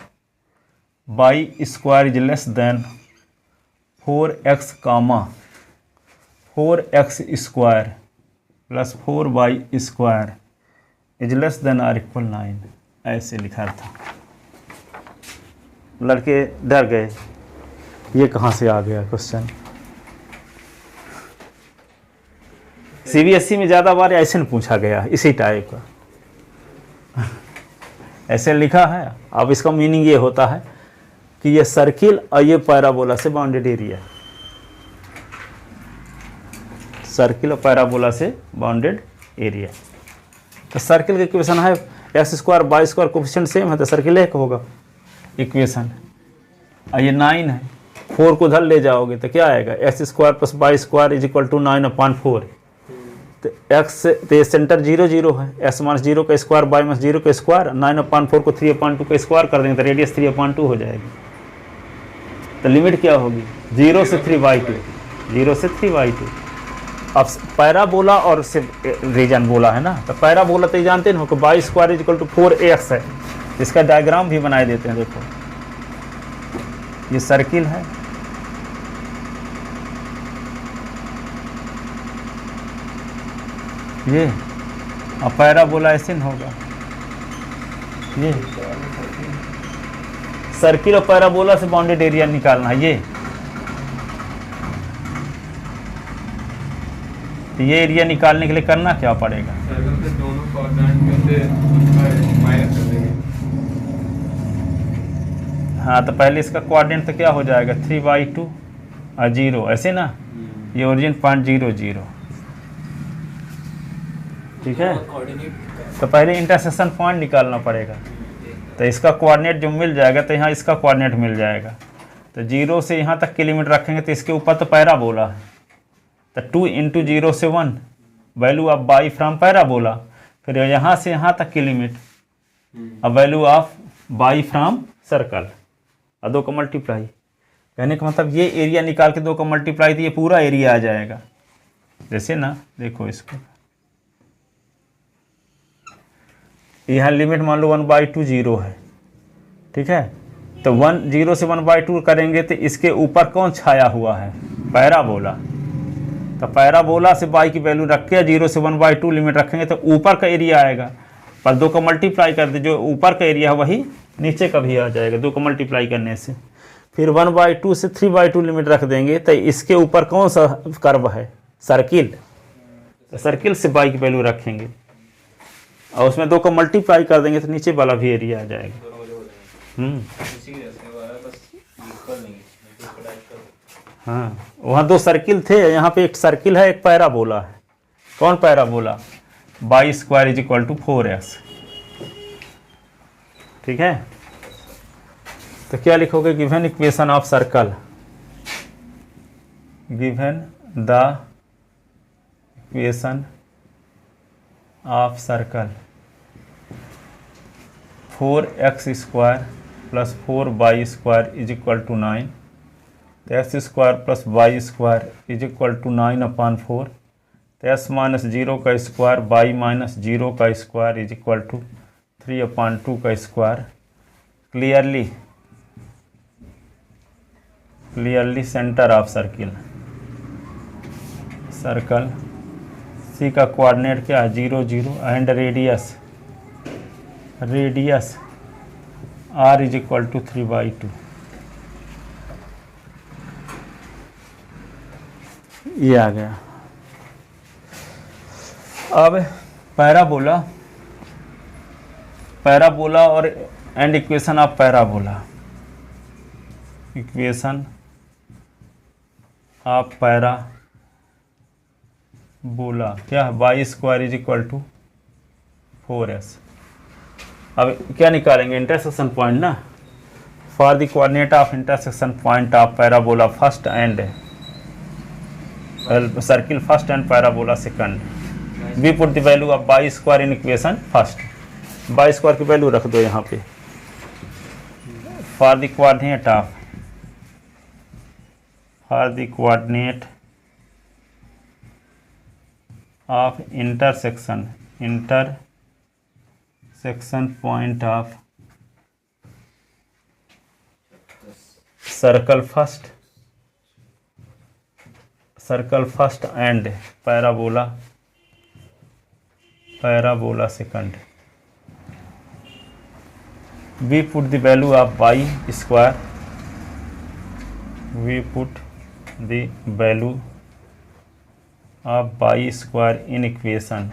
y square is less than 4x, 4x square plus 4y square is less than or equal 9, ऐसे लिखा था। लड़के डर गए, ये कहाँ से आ गया क्वेश्चन। सीबीएसई में ज़्यादा बार ऐसे नहीं पूछा गया, इसी टाइप का ऐसे लिखा है। अब इसका मीनिंग ये होता है कि ये सर्किल और ये पैराबोला से बाउंडेड एरिया है, सर्किल और पैराबोला से बाउंडेड एरिया। तो सर्किल का इक्वेशन है x square by square, coefficient same है तो सर्किल एक होगा इक्वेशन। और ये 9 है, 4 को उधर ले जाओगे तो क्या आएगा, x square plus y square is equal to 9/4। तो एक्स तो ये सेंटर 0 0 है, एक्स माइनस 0 का स्क्वायर बाई माइनस 0 का स्क्वायर, 9/4 को 3/2 का स्क्वायर कर देंगे तो रेडियस 3/2 हो जाएगी। तो लिमिट क्या होगी, 0 से 3/2, 0 से 3/2। अब पैराबोला और से रीजन बोला है ना, तो पैराबोला तो ये जानते हो कि y square is equal to 4x है। इसका डायग्राम भी बनाए देते हैं, देखो ये सर्किल है, ये और पैराबोला ऐसे नहीं होगा, ये सर्किल और पैराबोला से बाउंडेड एरिया निकालना है। ये एरिया निकालने के लिए करना क्या पड़ेगा, सर्कल के दोनों क्वाड्रेंट में से माइनस कर देंगे। हाँ, तो पहले इसका कोऑर्डिनेट तो क्या हो जाएगा, 3/2 और 0, ऐसे ना, ये ओरिजिन पॉइंट 0 0, ठीक है। तो पहले इंटरसेक्शन पॉइंट निकालना पड़ेगा, तो इसका कोऑर्डिनेट जो मिल जाएगा तो यहाँ इसका कोऑर्डिनेट मिल जाएगा। तो 0 से यहाँ तक की लिमिट रखेंगे तो इसके ऊपर तो पैराबोला है, तो 2 × 0 से 1 value of y from parabola, फिर यहाँ से यहाँ तक की लिमिट अब value of y from circle, और 2 का मल्टीप्लाई। कहने का मतलब ये एरिया निकाल के 2 का मल्टीप्लाई तो ये पूरा एरिया आ जाएगा। जैसे ना देखो इसको, यहाँ लिमिट मान लो 1/2 0 है, ठीक है। तो 0 से 1/2 करेंगे तो इसके ऊपर कौन छाया हुआ है, पैराबोला। तो पैराबोला से बाई की वैल्यू रख के 0 से 1/2 लिमिट रखेंगे तो ऊपर का एरिया आएगा, पर 2 का मल्टीप्लाई कर दे, जो ऊपर का एरिया है वही नीचे का भी आ जाएगा 2 का मल्टीप्लाई करने से। फिर 1/2 से 3/2 लिमिट रख देंगे तो इसके ऊपर कौन सा कर्व है, सर्किल। तो सर्किल से बाई की वैल्यू रखेंगे और उसमें 2 को मल्टीप्लाई कर देंगे तो नीचे वाला भी एरिया आ जाएगा। दोनों को जोड़ देंगे इसी के जैसे वो है, बस इक्वल नहीं है, इसको डाइट करो। हाँ, वहाँ 2 सर्किल थे, यहाँ पे एक सर्किल है, एक पैराबोला है। कौन parabola? Y square is equal to 4x। ठीक है, तो क्या लिखोगे? Given equation of circle, given the equation of circle 4x square plus 4y square is equal to 9, तो x square plus y square is equal to 9/4, तो x minus 0 का square Y minus 0 का square is equal to 3/2 का square. Clearly centre of circle, circle c का coordinate क्या है? 0 0 and radius r is equal to 3/2। ये आ गया। अब पैराबोला और and equation of parabola, equation of parabola क्या है? Y square is equal to 4s। अब क्या निकालेंगे? इंटरसेक्शन पॉइंट ना, for the coordinate of intersection point of parabola first and circle first and parabola second, we put the value of y square in equation first. Y square की value रख दो यहाँ पे, for the coordinate of intersection point of circle first and parabola second, we put the value of y square, we put the value of y square in equation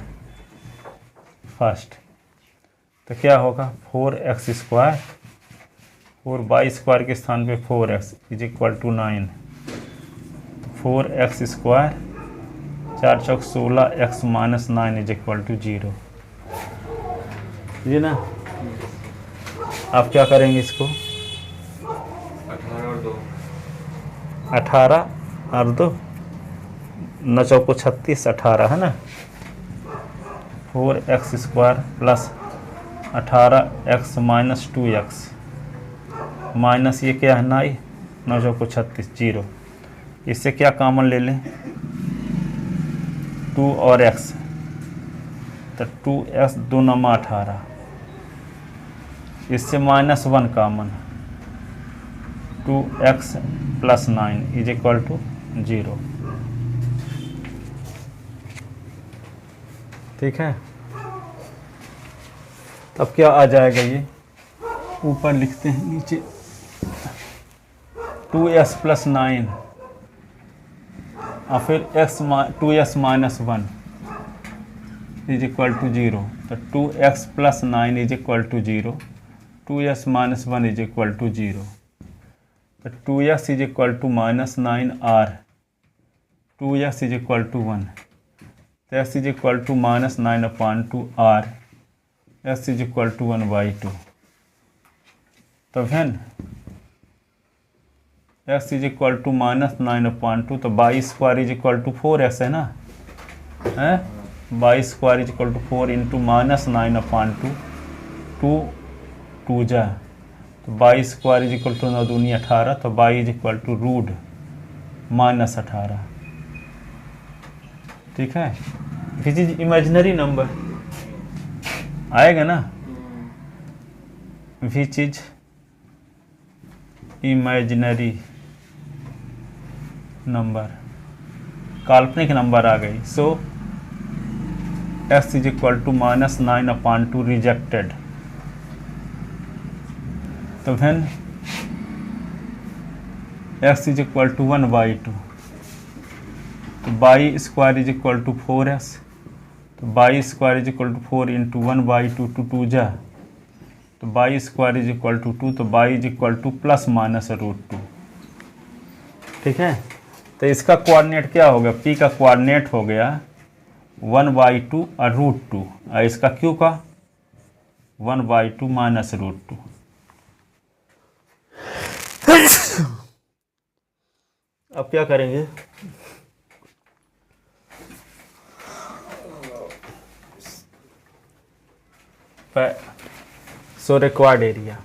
first. तो क्या होगा? 4x square, 4y square के स्थान पे 4x is equal to 9, 4x square 4 चौक 16, x minus 9 is equal to 0। जी ना, आप क्या करेंगे इसको? 18 और 2 9 चौको 36, 18 है ना। 4x square plus 18x minus 2x minus ये क्या है? 9 चौको 36, 0। इससे क्या कॉमन ले लें? 2 और x, तो 2x 2 9 18, इससे -1 common, 2x plus 9 is equal to 0। ठीक है, तब क्या आ जाएगा? ये ऊपर लिखते हैं, नीचे 2x प्लस 9 और फिर 2x minus 1 is equal to 0, तो 2x plus 9 is equal to 0, 2x minus 1 is equal to 0, तो 2x is equal to minus 9r, 2x is equal to 1, तो x is equal to minus 9/2r, x is equal to 1/2। तो फिर x is equal to minus 9/2, तो y square is equal to 4x है ना, है? Y square is equal to 4 into minus 9/2, 2 जा, तो y square is equal to 9 दूनी 18, तो y is equal to root -18। ठीक है, विच इज इमेजिनरी नंबर आएगा ना, विच इज इमेजिनरी नंबर, काल्पनिक नंबर आ गई। So x is equal to minus 9/2 rejected, तो फिर x इज इक्वल टू 1/2, तो y square is equal to 4x, तो y square is equal to 4 into 1/2 two 2 जा, तो y square is equal to 2, तो by is equal two plus minus √2। ठीक है, तो इसका कोऑर्डिनेट क्या हो गया, पी का कोऑर्डिनेट हो गया 1/2 और √2, और इसका क्यू का 1/2 माइनस √2। अब क्या करेंगे, so required area,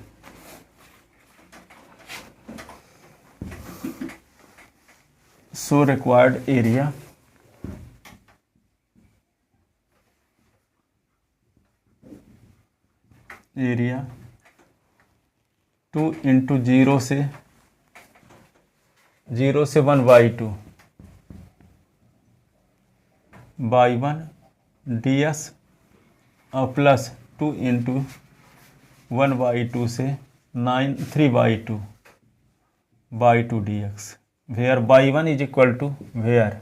so required area area 2 into 0 से 1/2 बाई 1 ds और प्लस 2 इंटू 1/2 से 3/2 dx, where y 1 is equal to where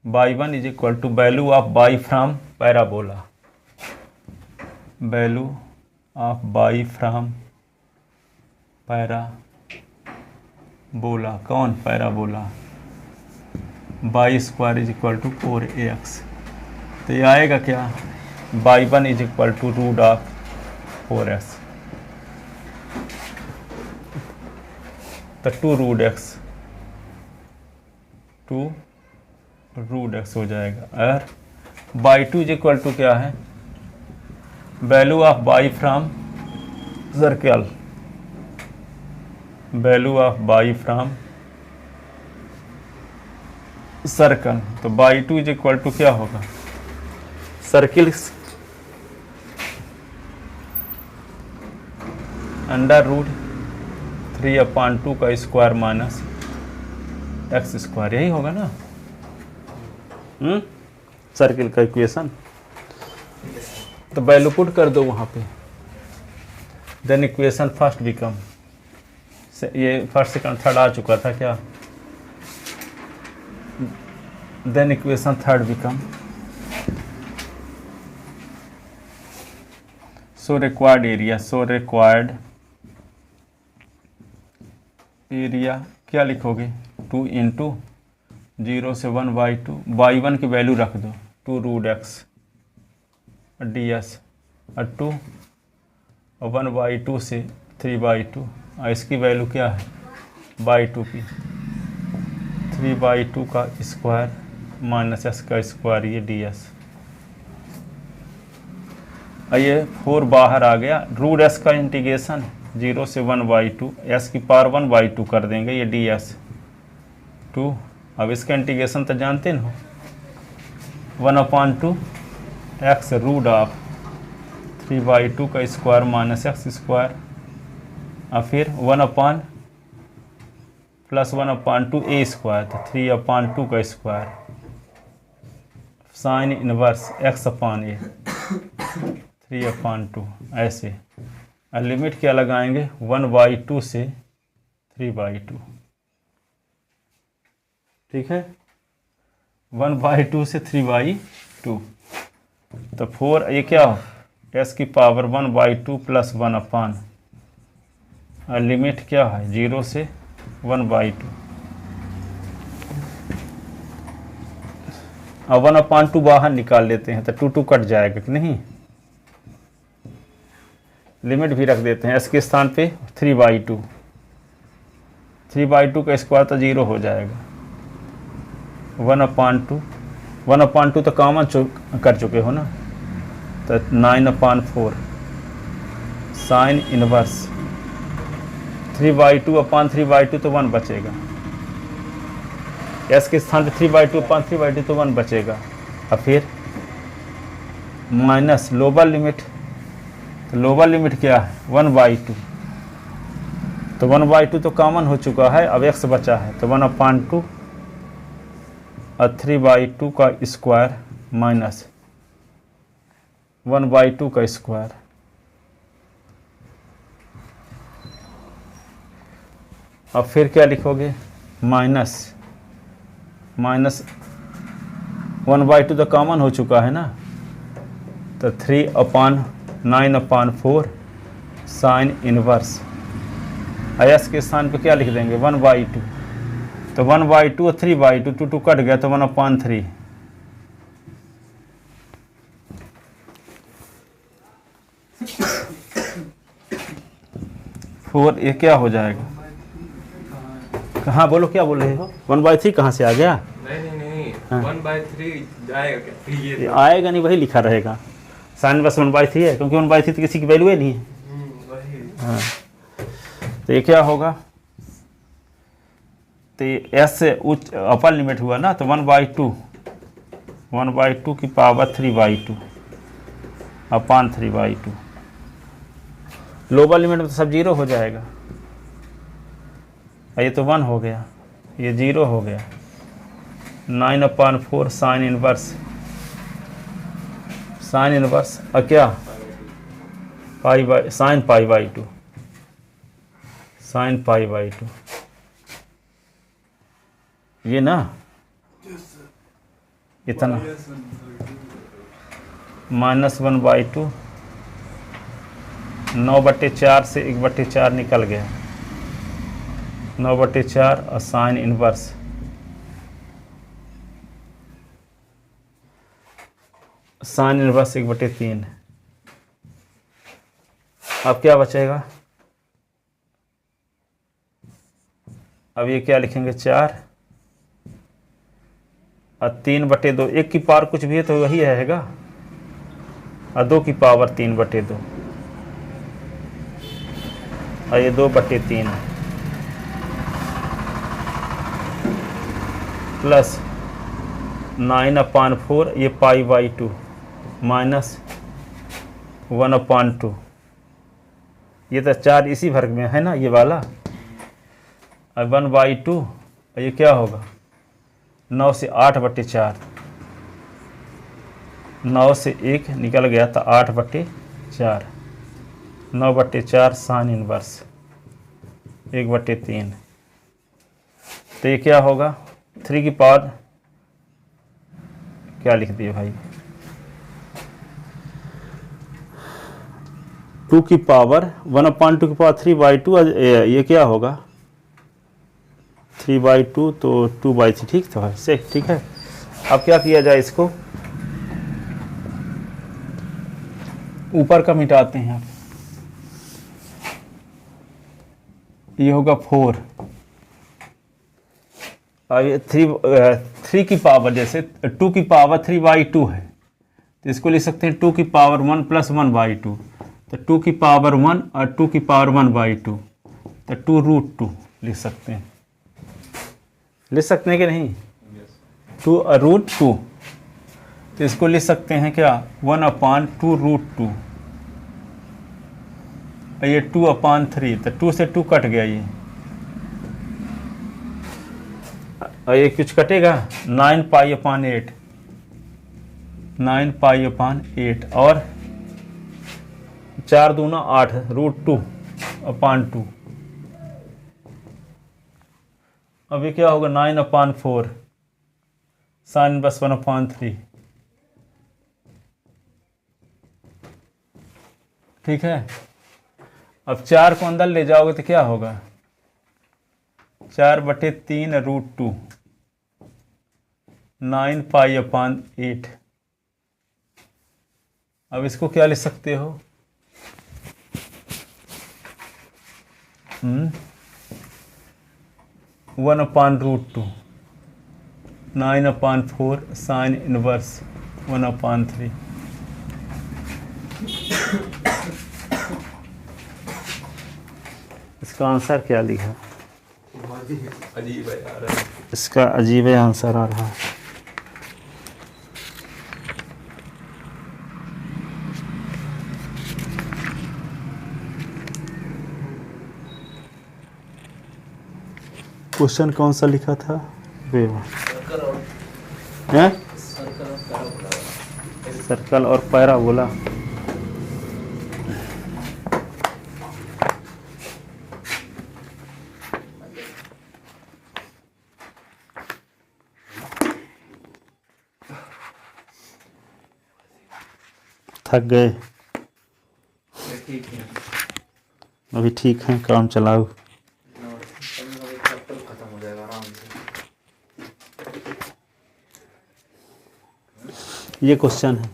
y 1 is equal to value of y from parabola, value of y from parabola, कौन parabola, y square is equal to 4ax, तो ये आएगा क्या, y 1 is equal to root of 4x, तो 2 root x हो जाएगा। और y 2 is equal to क्या है, value of y from circle, value of y from circle, तो बाई 2 इज इक्वल टू क्या होगा, सर्किल √3/2 का स्क्वायर माइनस x स्क्वायर, यही होगा ना सर्किल का इक्वेशन। तो वैल्यू पुट कर दो वहाँ पे, देन इक्वेशन फर्स्ट बिकम, ये फर्स्ट सेकंड थर्ड आ चुका था क्या, then equation third become so required area, so required area क्या लिखोगे, 2 इंटू 0 से 1/2, बाई 1 की वैल्यू रख दो 2 रूट x ds और 2 और 1/2 से 3/2, और इसकी वैल्यू क्या है बाई 2 की 3/2 का स्क्वायर माइनस x का स्क्वायर, ये ds, और ये 4 बाहर आ गया, रूट s का इंटीग्रेशन 0 से 1/2, s की पावर 1/2 कर देंगे, ये ds 2, अब इसका इंटीग्रेशन तो जानते हो 1/2 x रूट ऑफ 3/2 का स्क्वायर माइनस x स्क्वायर, और फिर 1 प्लस 1/2 a स्क्वायर, तो 3/2 का स्क्वायर साइन इनवर्स x/a 3/2 ऐसे, और लिमिट क्या लगाएंगे 1/2 से 3/2, ठीक है 1/2 से 3/2, तो 4 ये क्या हो s की पावर 1/2 प्लस 1/, और लिमिट क्या है 0 से 1/2, और 1/2 बाहर निकाल लेते हैं तो 2 कट जाएगा कि नहीं, लिमिट भी रख देते हैं, s के स्थान पे 3/2 का स्क्वायर तो 0 हो जाएगा, 1/2 तो कॉमन कर चुके हो ना, तो 9/4 साइन इनवर्स 3/2 तो 1 बचेगा, s के स्थान पे 3/2 तो 1 बचेगा, और फिर माइनस लोअर लिमिट, तो लोअर लिमिट क्या है 1/2, तो 1/2 तो कॉमन हो चुका है, अब x बचा है, तो 1/2 और 3/2 का स्क्वायर माइनस 1/2 का स्क्वायर, अब फिर क्या लिखोगे माइनस 1/2 तो कॉमन हो चुका है ना, तो 3/9/4 साइन इनवर्स। एस के स्थान पे क्या लिख देंगे 1/2, तो 1/2 और 3/2, 2 कट गया तो 1/3। फोर ये क्या हो जाएगा, कहाँ बोलो क्या बोल रहे हो, 1/3 कहाँ से आ गया? नहीं हाँ। 1/3 जाएगा क्या? ये आएगा नहीं, वही लिखा रहेगा। साइन बस 1/3 है, क्योंकि 1/3 तो किसी की वैल्यू ही नहीं है। वही। हाँ, तो ये क्या होगा, तो ये एस से उच्च अपर लिमिट हुआ ना, तो 1/2 की पावर 3/2 अपान 3/2। लोअर लिमिट में तो सब 0 हो जाएगा, ये तो 1 हो गया, ये 0 हो गया। 9/4 साइन इनवर्स और क्या साइन π/2 ये ना, इतना -1/2 9/4 से 1/4 निकल गया, 9/4 और साइन इनवर्स साइन इनवर्स 1/3। अब क्या बचेगा, अब ये क्या लिखेंगे 4 और 3/2, 1 की पावर कुछ भी है तो वही रहेगा, और 2 की पावर 3/2 और ये 2/3 प्लस 9/4 ये π/2 माइनस 1/2, ये तो 4 इसी वर्ग में है ना ये वाला, और 1/2 और ये क्या होगा 9 से 8/4, 9 से 1 निकल गया तो 8/4, 9/4 साइन इनवर्स 1/3। तो ये क्या होगा 3 की पावर क्या लिख दिए भाई, 2 की पावर 1/2 की पावर 3/2, ये क्या होगा 3/2 तो 2/3, ठीक तो है से ठीक है। अब क्या किया जाए, इसको ऊपर का मिटाते हैं, ये होगा 4 और ये 3 की पावर, जैसे 2 की पावर 3/2 है तो इसको लिख सकते हैं 2 की पावर 1 + 1/2, तो 2 की पावर 1 और 2 की पावर 1/2 तो 2√2 लिख सकते हैं, कि नहीं 2√2, तो इसको लिख सकते हैं क्या 1/2√2 और ये 2/3, तो 2 से 2 कट गया ये, और ये कुछ कटेगा 9π/8 और 4 दूना 8 √2/2। अब ये क्या होगा 9/4 साइन बस 1/3, ठीक है। अब 4 को अंदर ले जाओगे तो क्या होगा 4/3√2 9π/8। अब इसको क्या लिख सकते हो 1/√2 9/4 साइन इनवर्स 1/3। इसका आंसर क्या लिखा, अजीब है यार। इसका अजीब आंसर आ रहा है। क्वेश्चन कौन सा लिखा था हैं? सर्कल और पैराबोला। थक गए, ठीक है। अभी ठीक है, काम चलाओ। चैप्टर खत्म हो जाएगा आराम से। ये क्वेश्चन है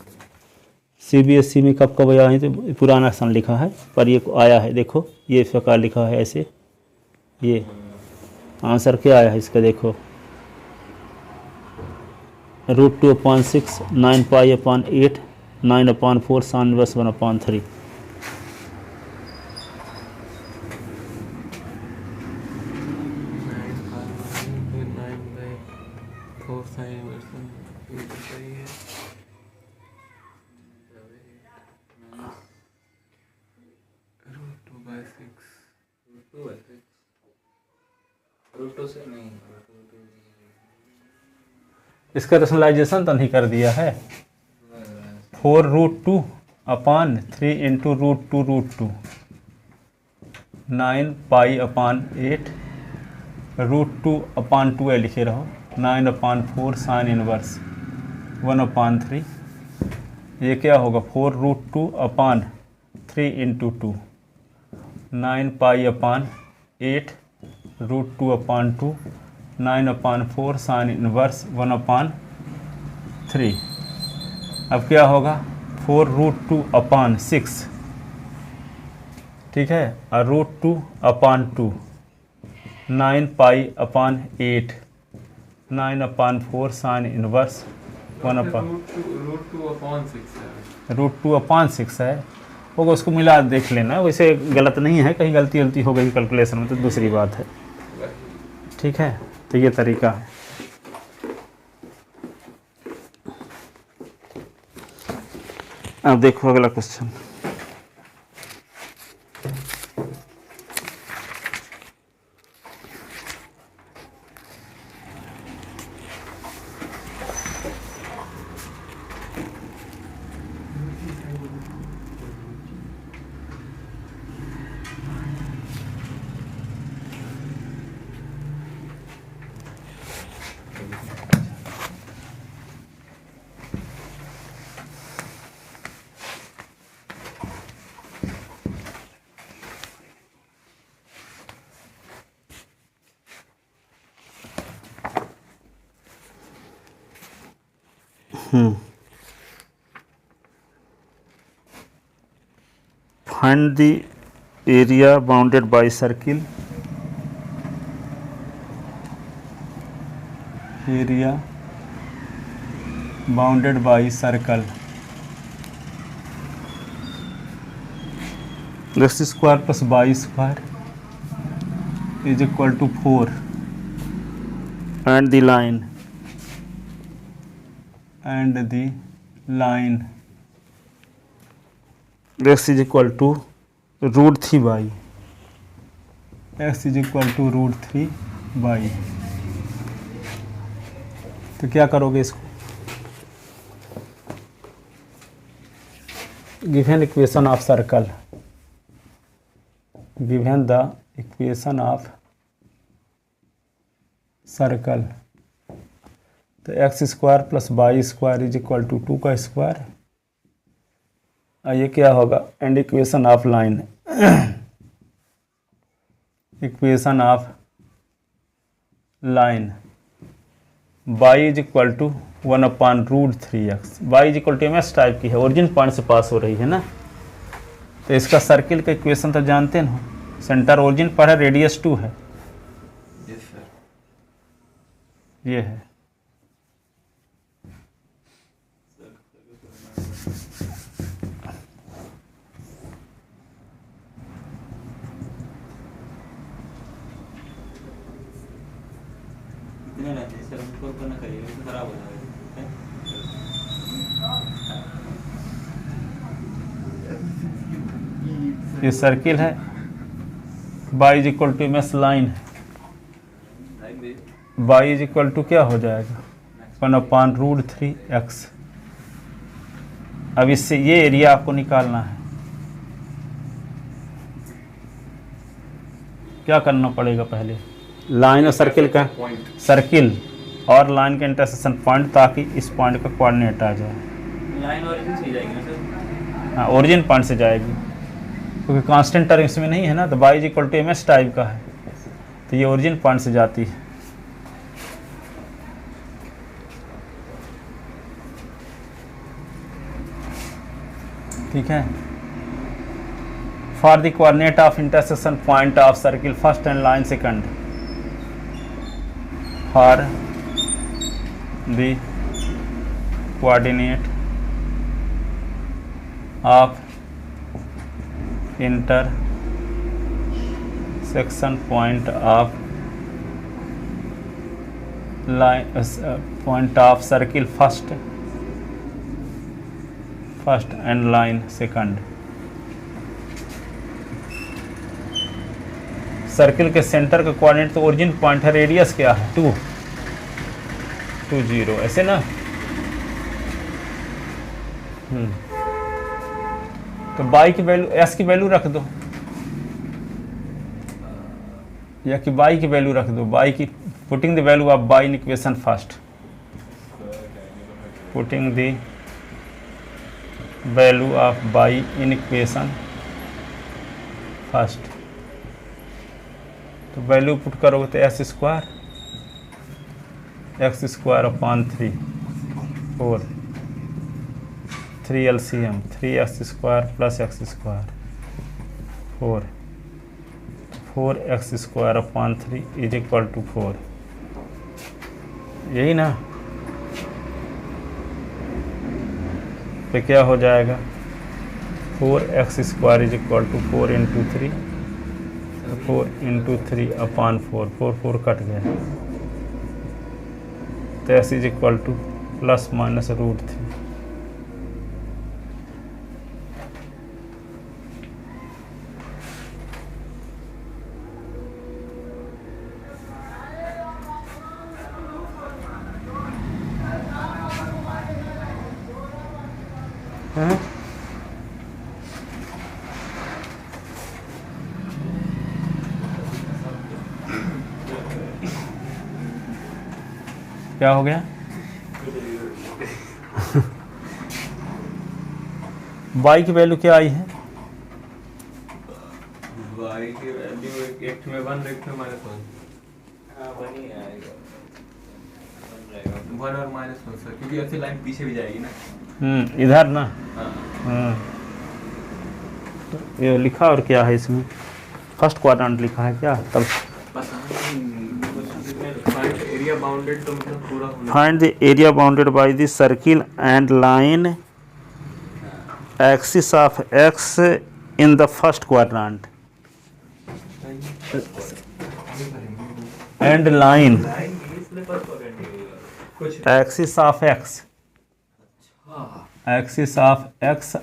CBSE में कब कब आया है, तो पुराना सन लिखा है पर ये आया है, देखो ये इस प्रकार लिखा है ऐसे। ये आंसर क्या आया है इसका, देखो √2/6 9π/8 9/4 sin inverse 1/3। इसका रेशनलाइजेशन तो नहीं कर दिया है। 4√2/3 इंटू √2 9π/8 √2/2 लिखे रहो 9/4 साइन इनवर्स 1/3। ये क्या होगा 4√2/3 इंटू 2 9π/8 √2/2 9/4 साइन इनवर्स 1/3। अब क्या होगा 4√2/6, ठीक है, और √2/2 9π/8 9/4 साइन इनवर्स 1/√2/6 है, होगा, उसको मिला देख लेना, वैसे गलत नहीं है, कहीं गलती हो गई कैलकुलेशन में तो दूसरी बात है, ठीक है। तो ये तरीका है। अब देखो अगला question. Find the area bounded by circle. Area bounded by circle. X square plus y square is equal to 4, and the line x is equal to √3y, x is equal to √3y। तो क्या करोगे इसको, given equation of circle, given the equation of circle, तो x square plus y square is equal to 2 का square, और ये क्या होगा, and equation of line, equation of line y is equal to 1/√3x, y is equal to ms type की है, origin point से पास हो रही है ना, तो इसका सर्किल का इक्वेशन तो जानते हैं, सेंटर ओरिजिन पर है, रेडियस 2 है, यस सर, ये है। इतने रहते हैं सर, हमको तो ना करिए, तो खराब हो जाएगा। ये सर्किल है, y is equal to ms line है, y इज इक्वल टू क्या हो जाएगा 1/√3x। अब इससे ये एरिया आपको निकालना है, क्या करना पड़ेगा, पहले लाइन और सर्किल का, सर्किल और लाइन का इंटरसेक्शन पॉइंट, ताकि इस पॉइंट का कोऑर्डिनेट आ जाए। लाइन ओरिजिन से ही जाएगी ना सर? हाँ ओरिजिन पॉइंट से जाएगी, क्योंकि कांस्टेंट टर्म इसमें नहीं है ना, तो y equal to m s type का है, तो ये ओरिजिन पॉइंट से जाती है। ठीक है। For the coordinate of intersection point of circle first and line second, for the coordinate of intersection point of line point of circle first and line second। Circle के सेंटर का coordinate तो origin point है, radius क्या है 2 0 ऐसे ना। तो by की वैल्यू एस की वैल्यू रख दो, या कि बाई की वैल्यू रख दो, बाई की putting the value of y in equation first, putting the value of y in equation first. तो वैल्यू पुट करोगे तो s square x square upon 3 4 3 LCM 3x स्क्वायर plus x square 4x square upon 3 is equal to 4। यही ना, तो क्या हो जाएगा 4x square is equal to 4 into 3, 4 into 3 upon 4 4 cut गया, तो s is equal two plus minus √3। क्या हो गया? y की वैल्यू क्या आई है? y की वैल्यू एक में 1 एक में -1। हाँ 1 ही आएगा, 1 और -1 सर, क्योंकि ऐसी लाइन पीछे भी जाएगी ना। इधर ना। हाँ। ये लिखा और क्या है इसमें? फर्स्ट क्वाड्रेंट लिखा है क्या? तब फाइंड एरिया बाउंडेड तो मतलब पूरा होना। Find the area bounded by the circle and line axis of x in the first quadrant and line axis of x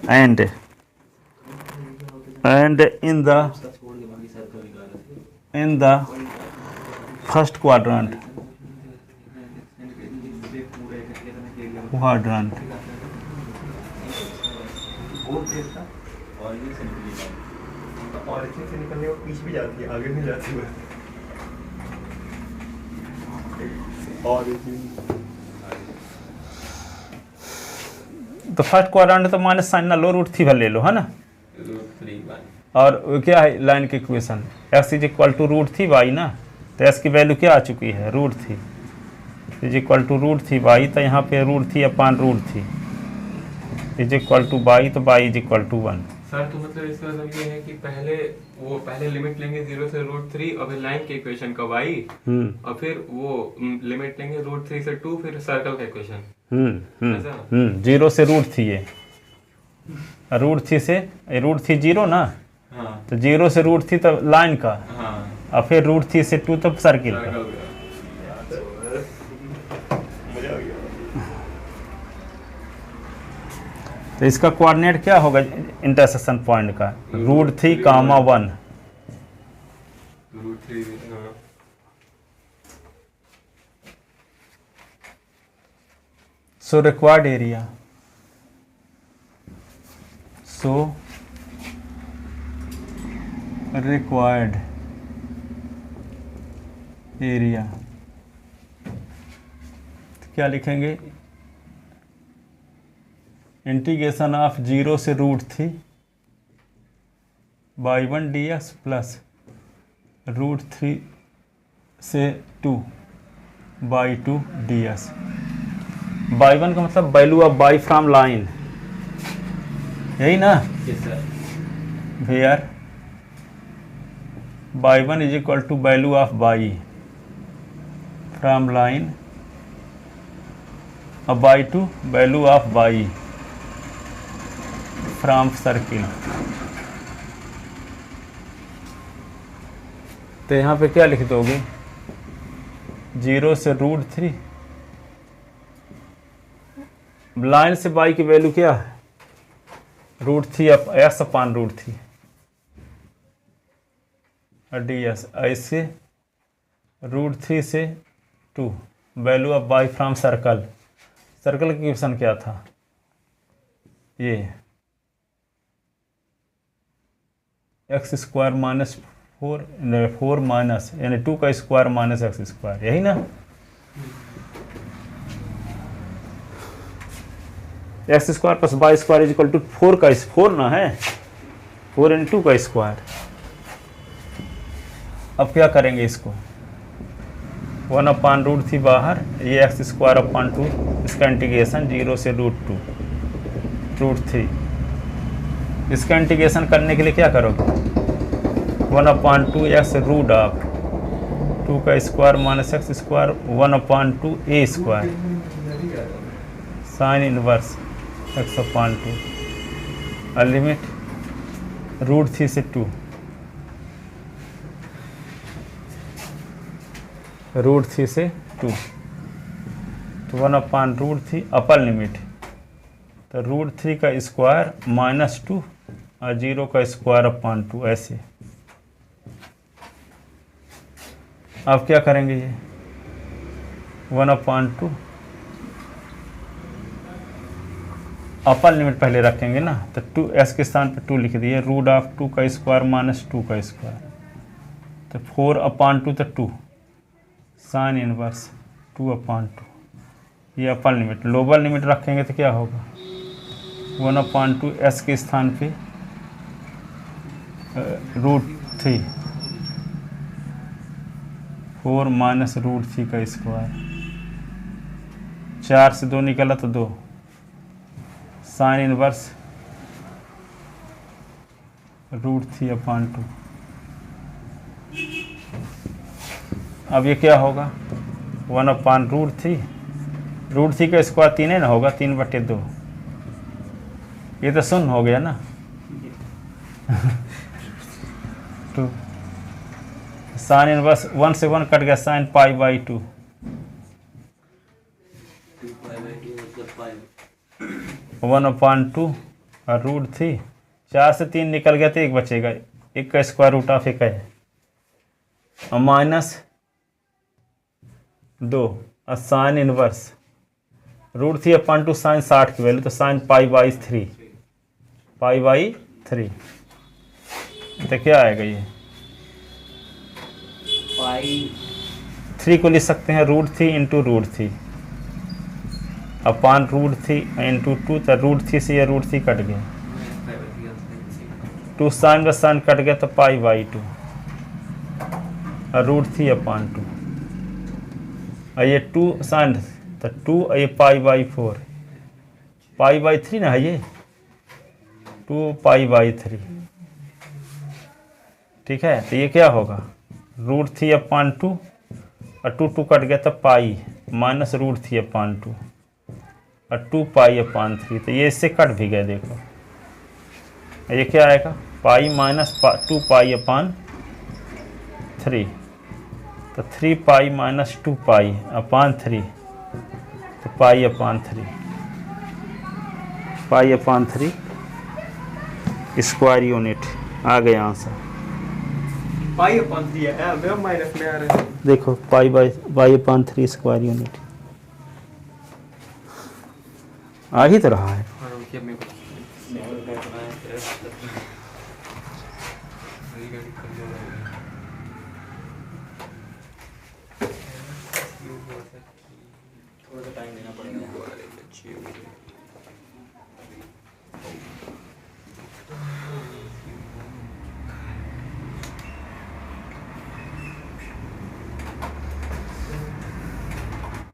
and in the first quadrant और इसमें से निकलने को पीछे भी जाती है, आगे नहीं जाती है। और तो फर्स्ट क्वाड्रेंट तो माइनस साइन ना लो √3 ले लो, है ना। और वो क्या है लाइन की equation x is equal to √3 y ना, तो s की वैल्यू क्या आ चुकी है √3 इज इक्वल टू √3 y, तो यहाँ पे √3 upon √3 is equal to y, तो y is equal to 1। Sir तो मतलब इसका मतलब ये है कि पहले लिमिट लेंगे 0 से √3 और फिर लाइन के इक्वेशन का y, और फिर वो लिमिट लेंगे √3 से 2, फिर सर्कल का इक्वेशन। 0 से √3 है, √3 से √3 0 ना। हाँ। तो 0 से √3 तो लाइन का, हाँ। और फिर √3 से 2 तो सर्किल का। मजा आ गया। तो इसका कोऑर्डिनेट क्या होगा इंटरसेक्शन पॉइंट का? √3, 1। √3 सो रिक्वायर्ड एरिया, रिक्वायर्ड एरिया क्या लिखेंगे? इंटीग्रेशन ऑफ 0 से √3 बाई 1 dx प्लस √3 से 2 बाई 2 ds। बाई 1 का मतलब value of y from line, यही ना। Yes sir. Where y 1 is equal to value of y from line और y 2 value of y from circle. तो यहाँ पे क्या लिख दोगे, 0 से √3, लाइन से बाई की वैल्यू क्या है, √3 x अपान √3 ds, ऐसे √3 से 2 value of y from circle. Circle की इक्वेशन क्या था, ये x² माइनस 4 माइनस यानी 2 का स्क्वायर माइनस x², यही ना। x² plus y² is equal to 4 का 4 ना है, 4 × 2 का स्क्वायर। अब क्या करेंगे इसको, 1 अपान √3 बाहर, ये x² अपान 2, इसका इंटीग्रेशन 0 से √3। इसका इंटीग्रेशन करने के लिए क्या करोगे, 1 अपान 2x रूट ऑफ 2 का स्क्वायर माइनस x², 1 अपान 2 a² साइन इनवर्स x अपान 2 और लिमिट √3 से 2, √3 से 2, तो 1 अपान √3 अपर लिमिट, तो √3 का स्क्वायर माइनस 2 और 0 का स्क्वायर अपान 2 ऐसे। अब क्या करेंगे, ये 1 अपान 2 अपर लिमिट पहले रखेंगे ना, तो 2s के स्थान पे 2 लिख दिए, रूट ऑफ 2 का स्क्वायर माइनस 2 का स्क्वायर, तो 4 अपान 2 तो 2 साइन इनवर्स 2 अपान 2, ये अपर लिमिट। लोअर लिमिट रखेंगे तो क्या होगा, 1 अपान 2 s के स्थान पे √3 4 माइनस √3 का स्क्वायर, 4 से 2 निकला तो 2 साइन इनवर्स √3 अपान 2। अब ये क्या होगा, 1 अपान √3 का स्क्वायर 3 है ना, होगा 3/2, ये तो शून्य हो गया ना 2 साइन इनवर्स 1 से 1 कट गया, साइन π/2 1 अपान 2 और √3, 4 से 3 निकल गया तो 1 बचेगा, 1 का स्क्वायर रूट ऑफ 1 है और माइनस 2 और साइन इनवर्स √3 अपान 2 साइन 60 की वैल्यू, तो साइन π/3 तो क्या आएगा, ये 3 को लिख सकते हैं √3 इंटू √3 अपान √3 इंटू 2, तो √3 से ये √3 कट गया, 2 साइन का साइन कट गया तो π/2 और √3 अपान 2 और ये 2 साइन तो 2 और ये π/4 π/3 ना है, ये 2 π/3, ठीक है। तो ये क्या होगा, √3 अपान 2 और 2 कट गया तो पाई माइनस √3 अपान 2 और 2 पाई अपान 3, तो ये इससे कट भी गए, देखो ये क्या आएगा, पाई माइनस 2 पाई अपान 3, तो 3 पाई माइनस 2 पाई अपान 3, तो पाई अपान 3 स्क्वायर यूनिट आ गया आंसर। पाई अपान 3 है, मैं माइनस में आ रहा है, देखो पाई अपान 3 स्क्वायर यूनिट आ ही तो रहा है। और रुकिए मेरे को थोड़ा सा टाइम देना पड़ेगा।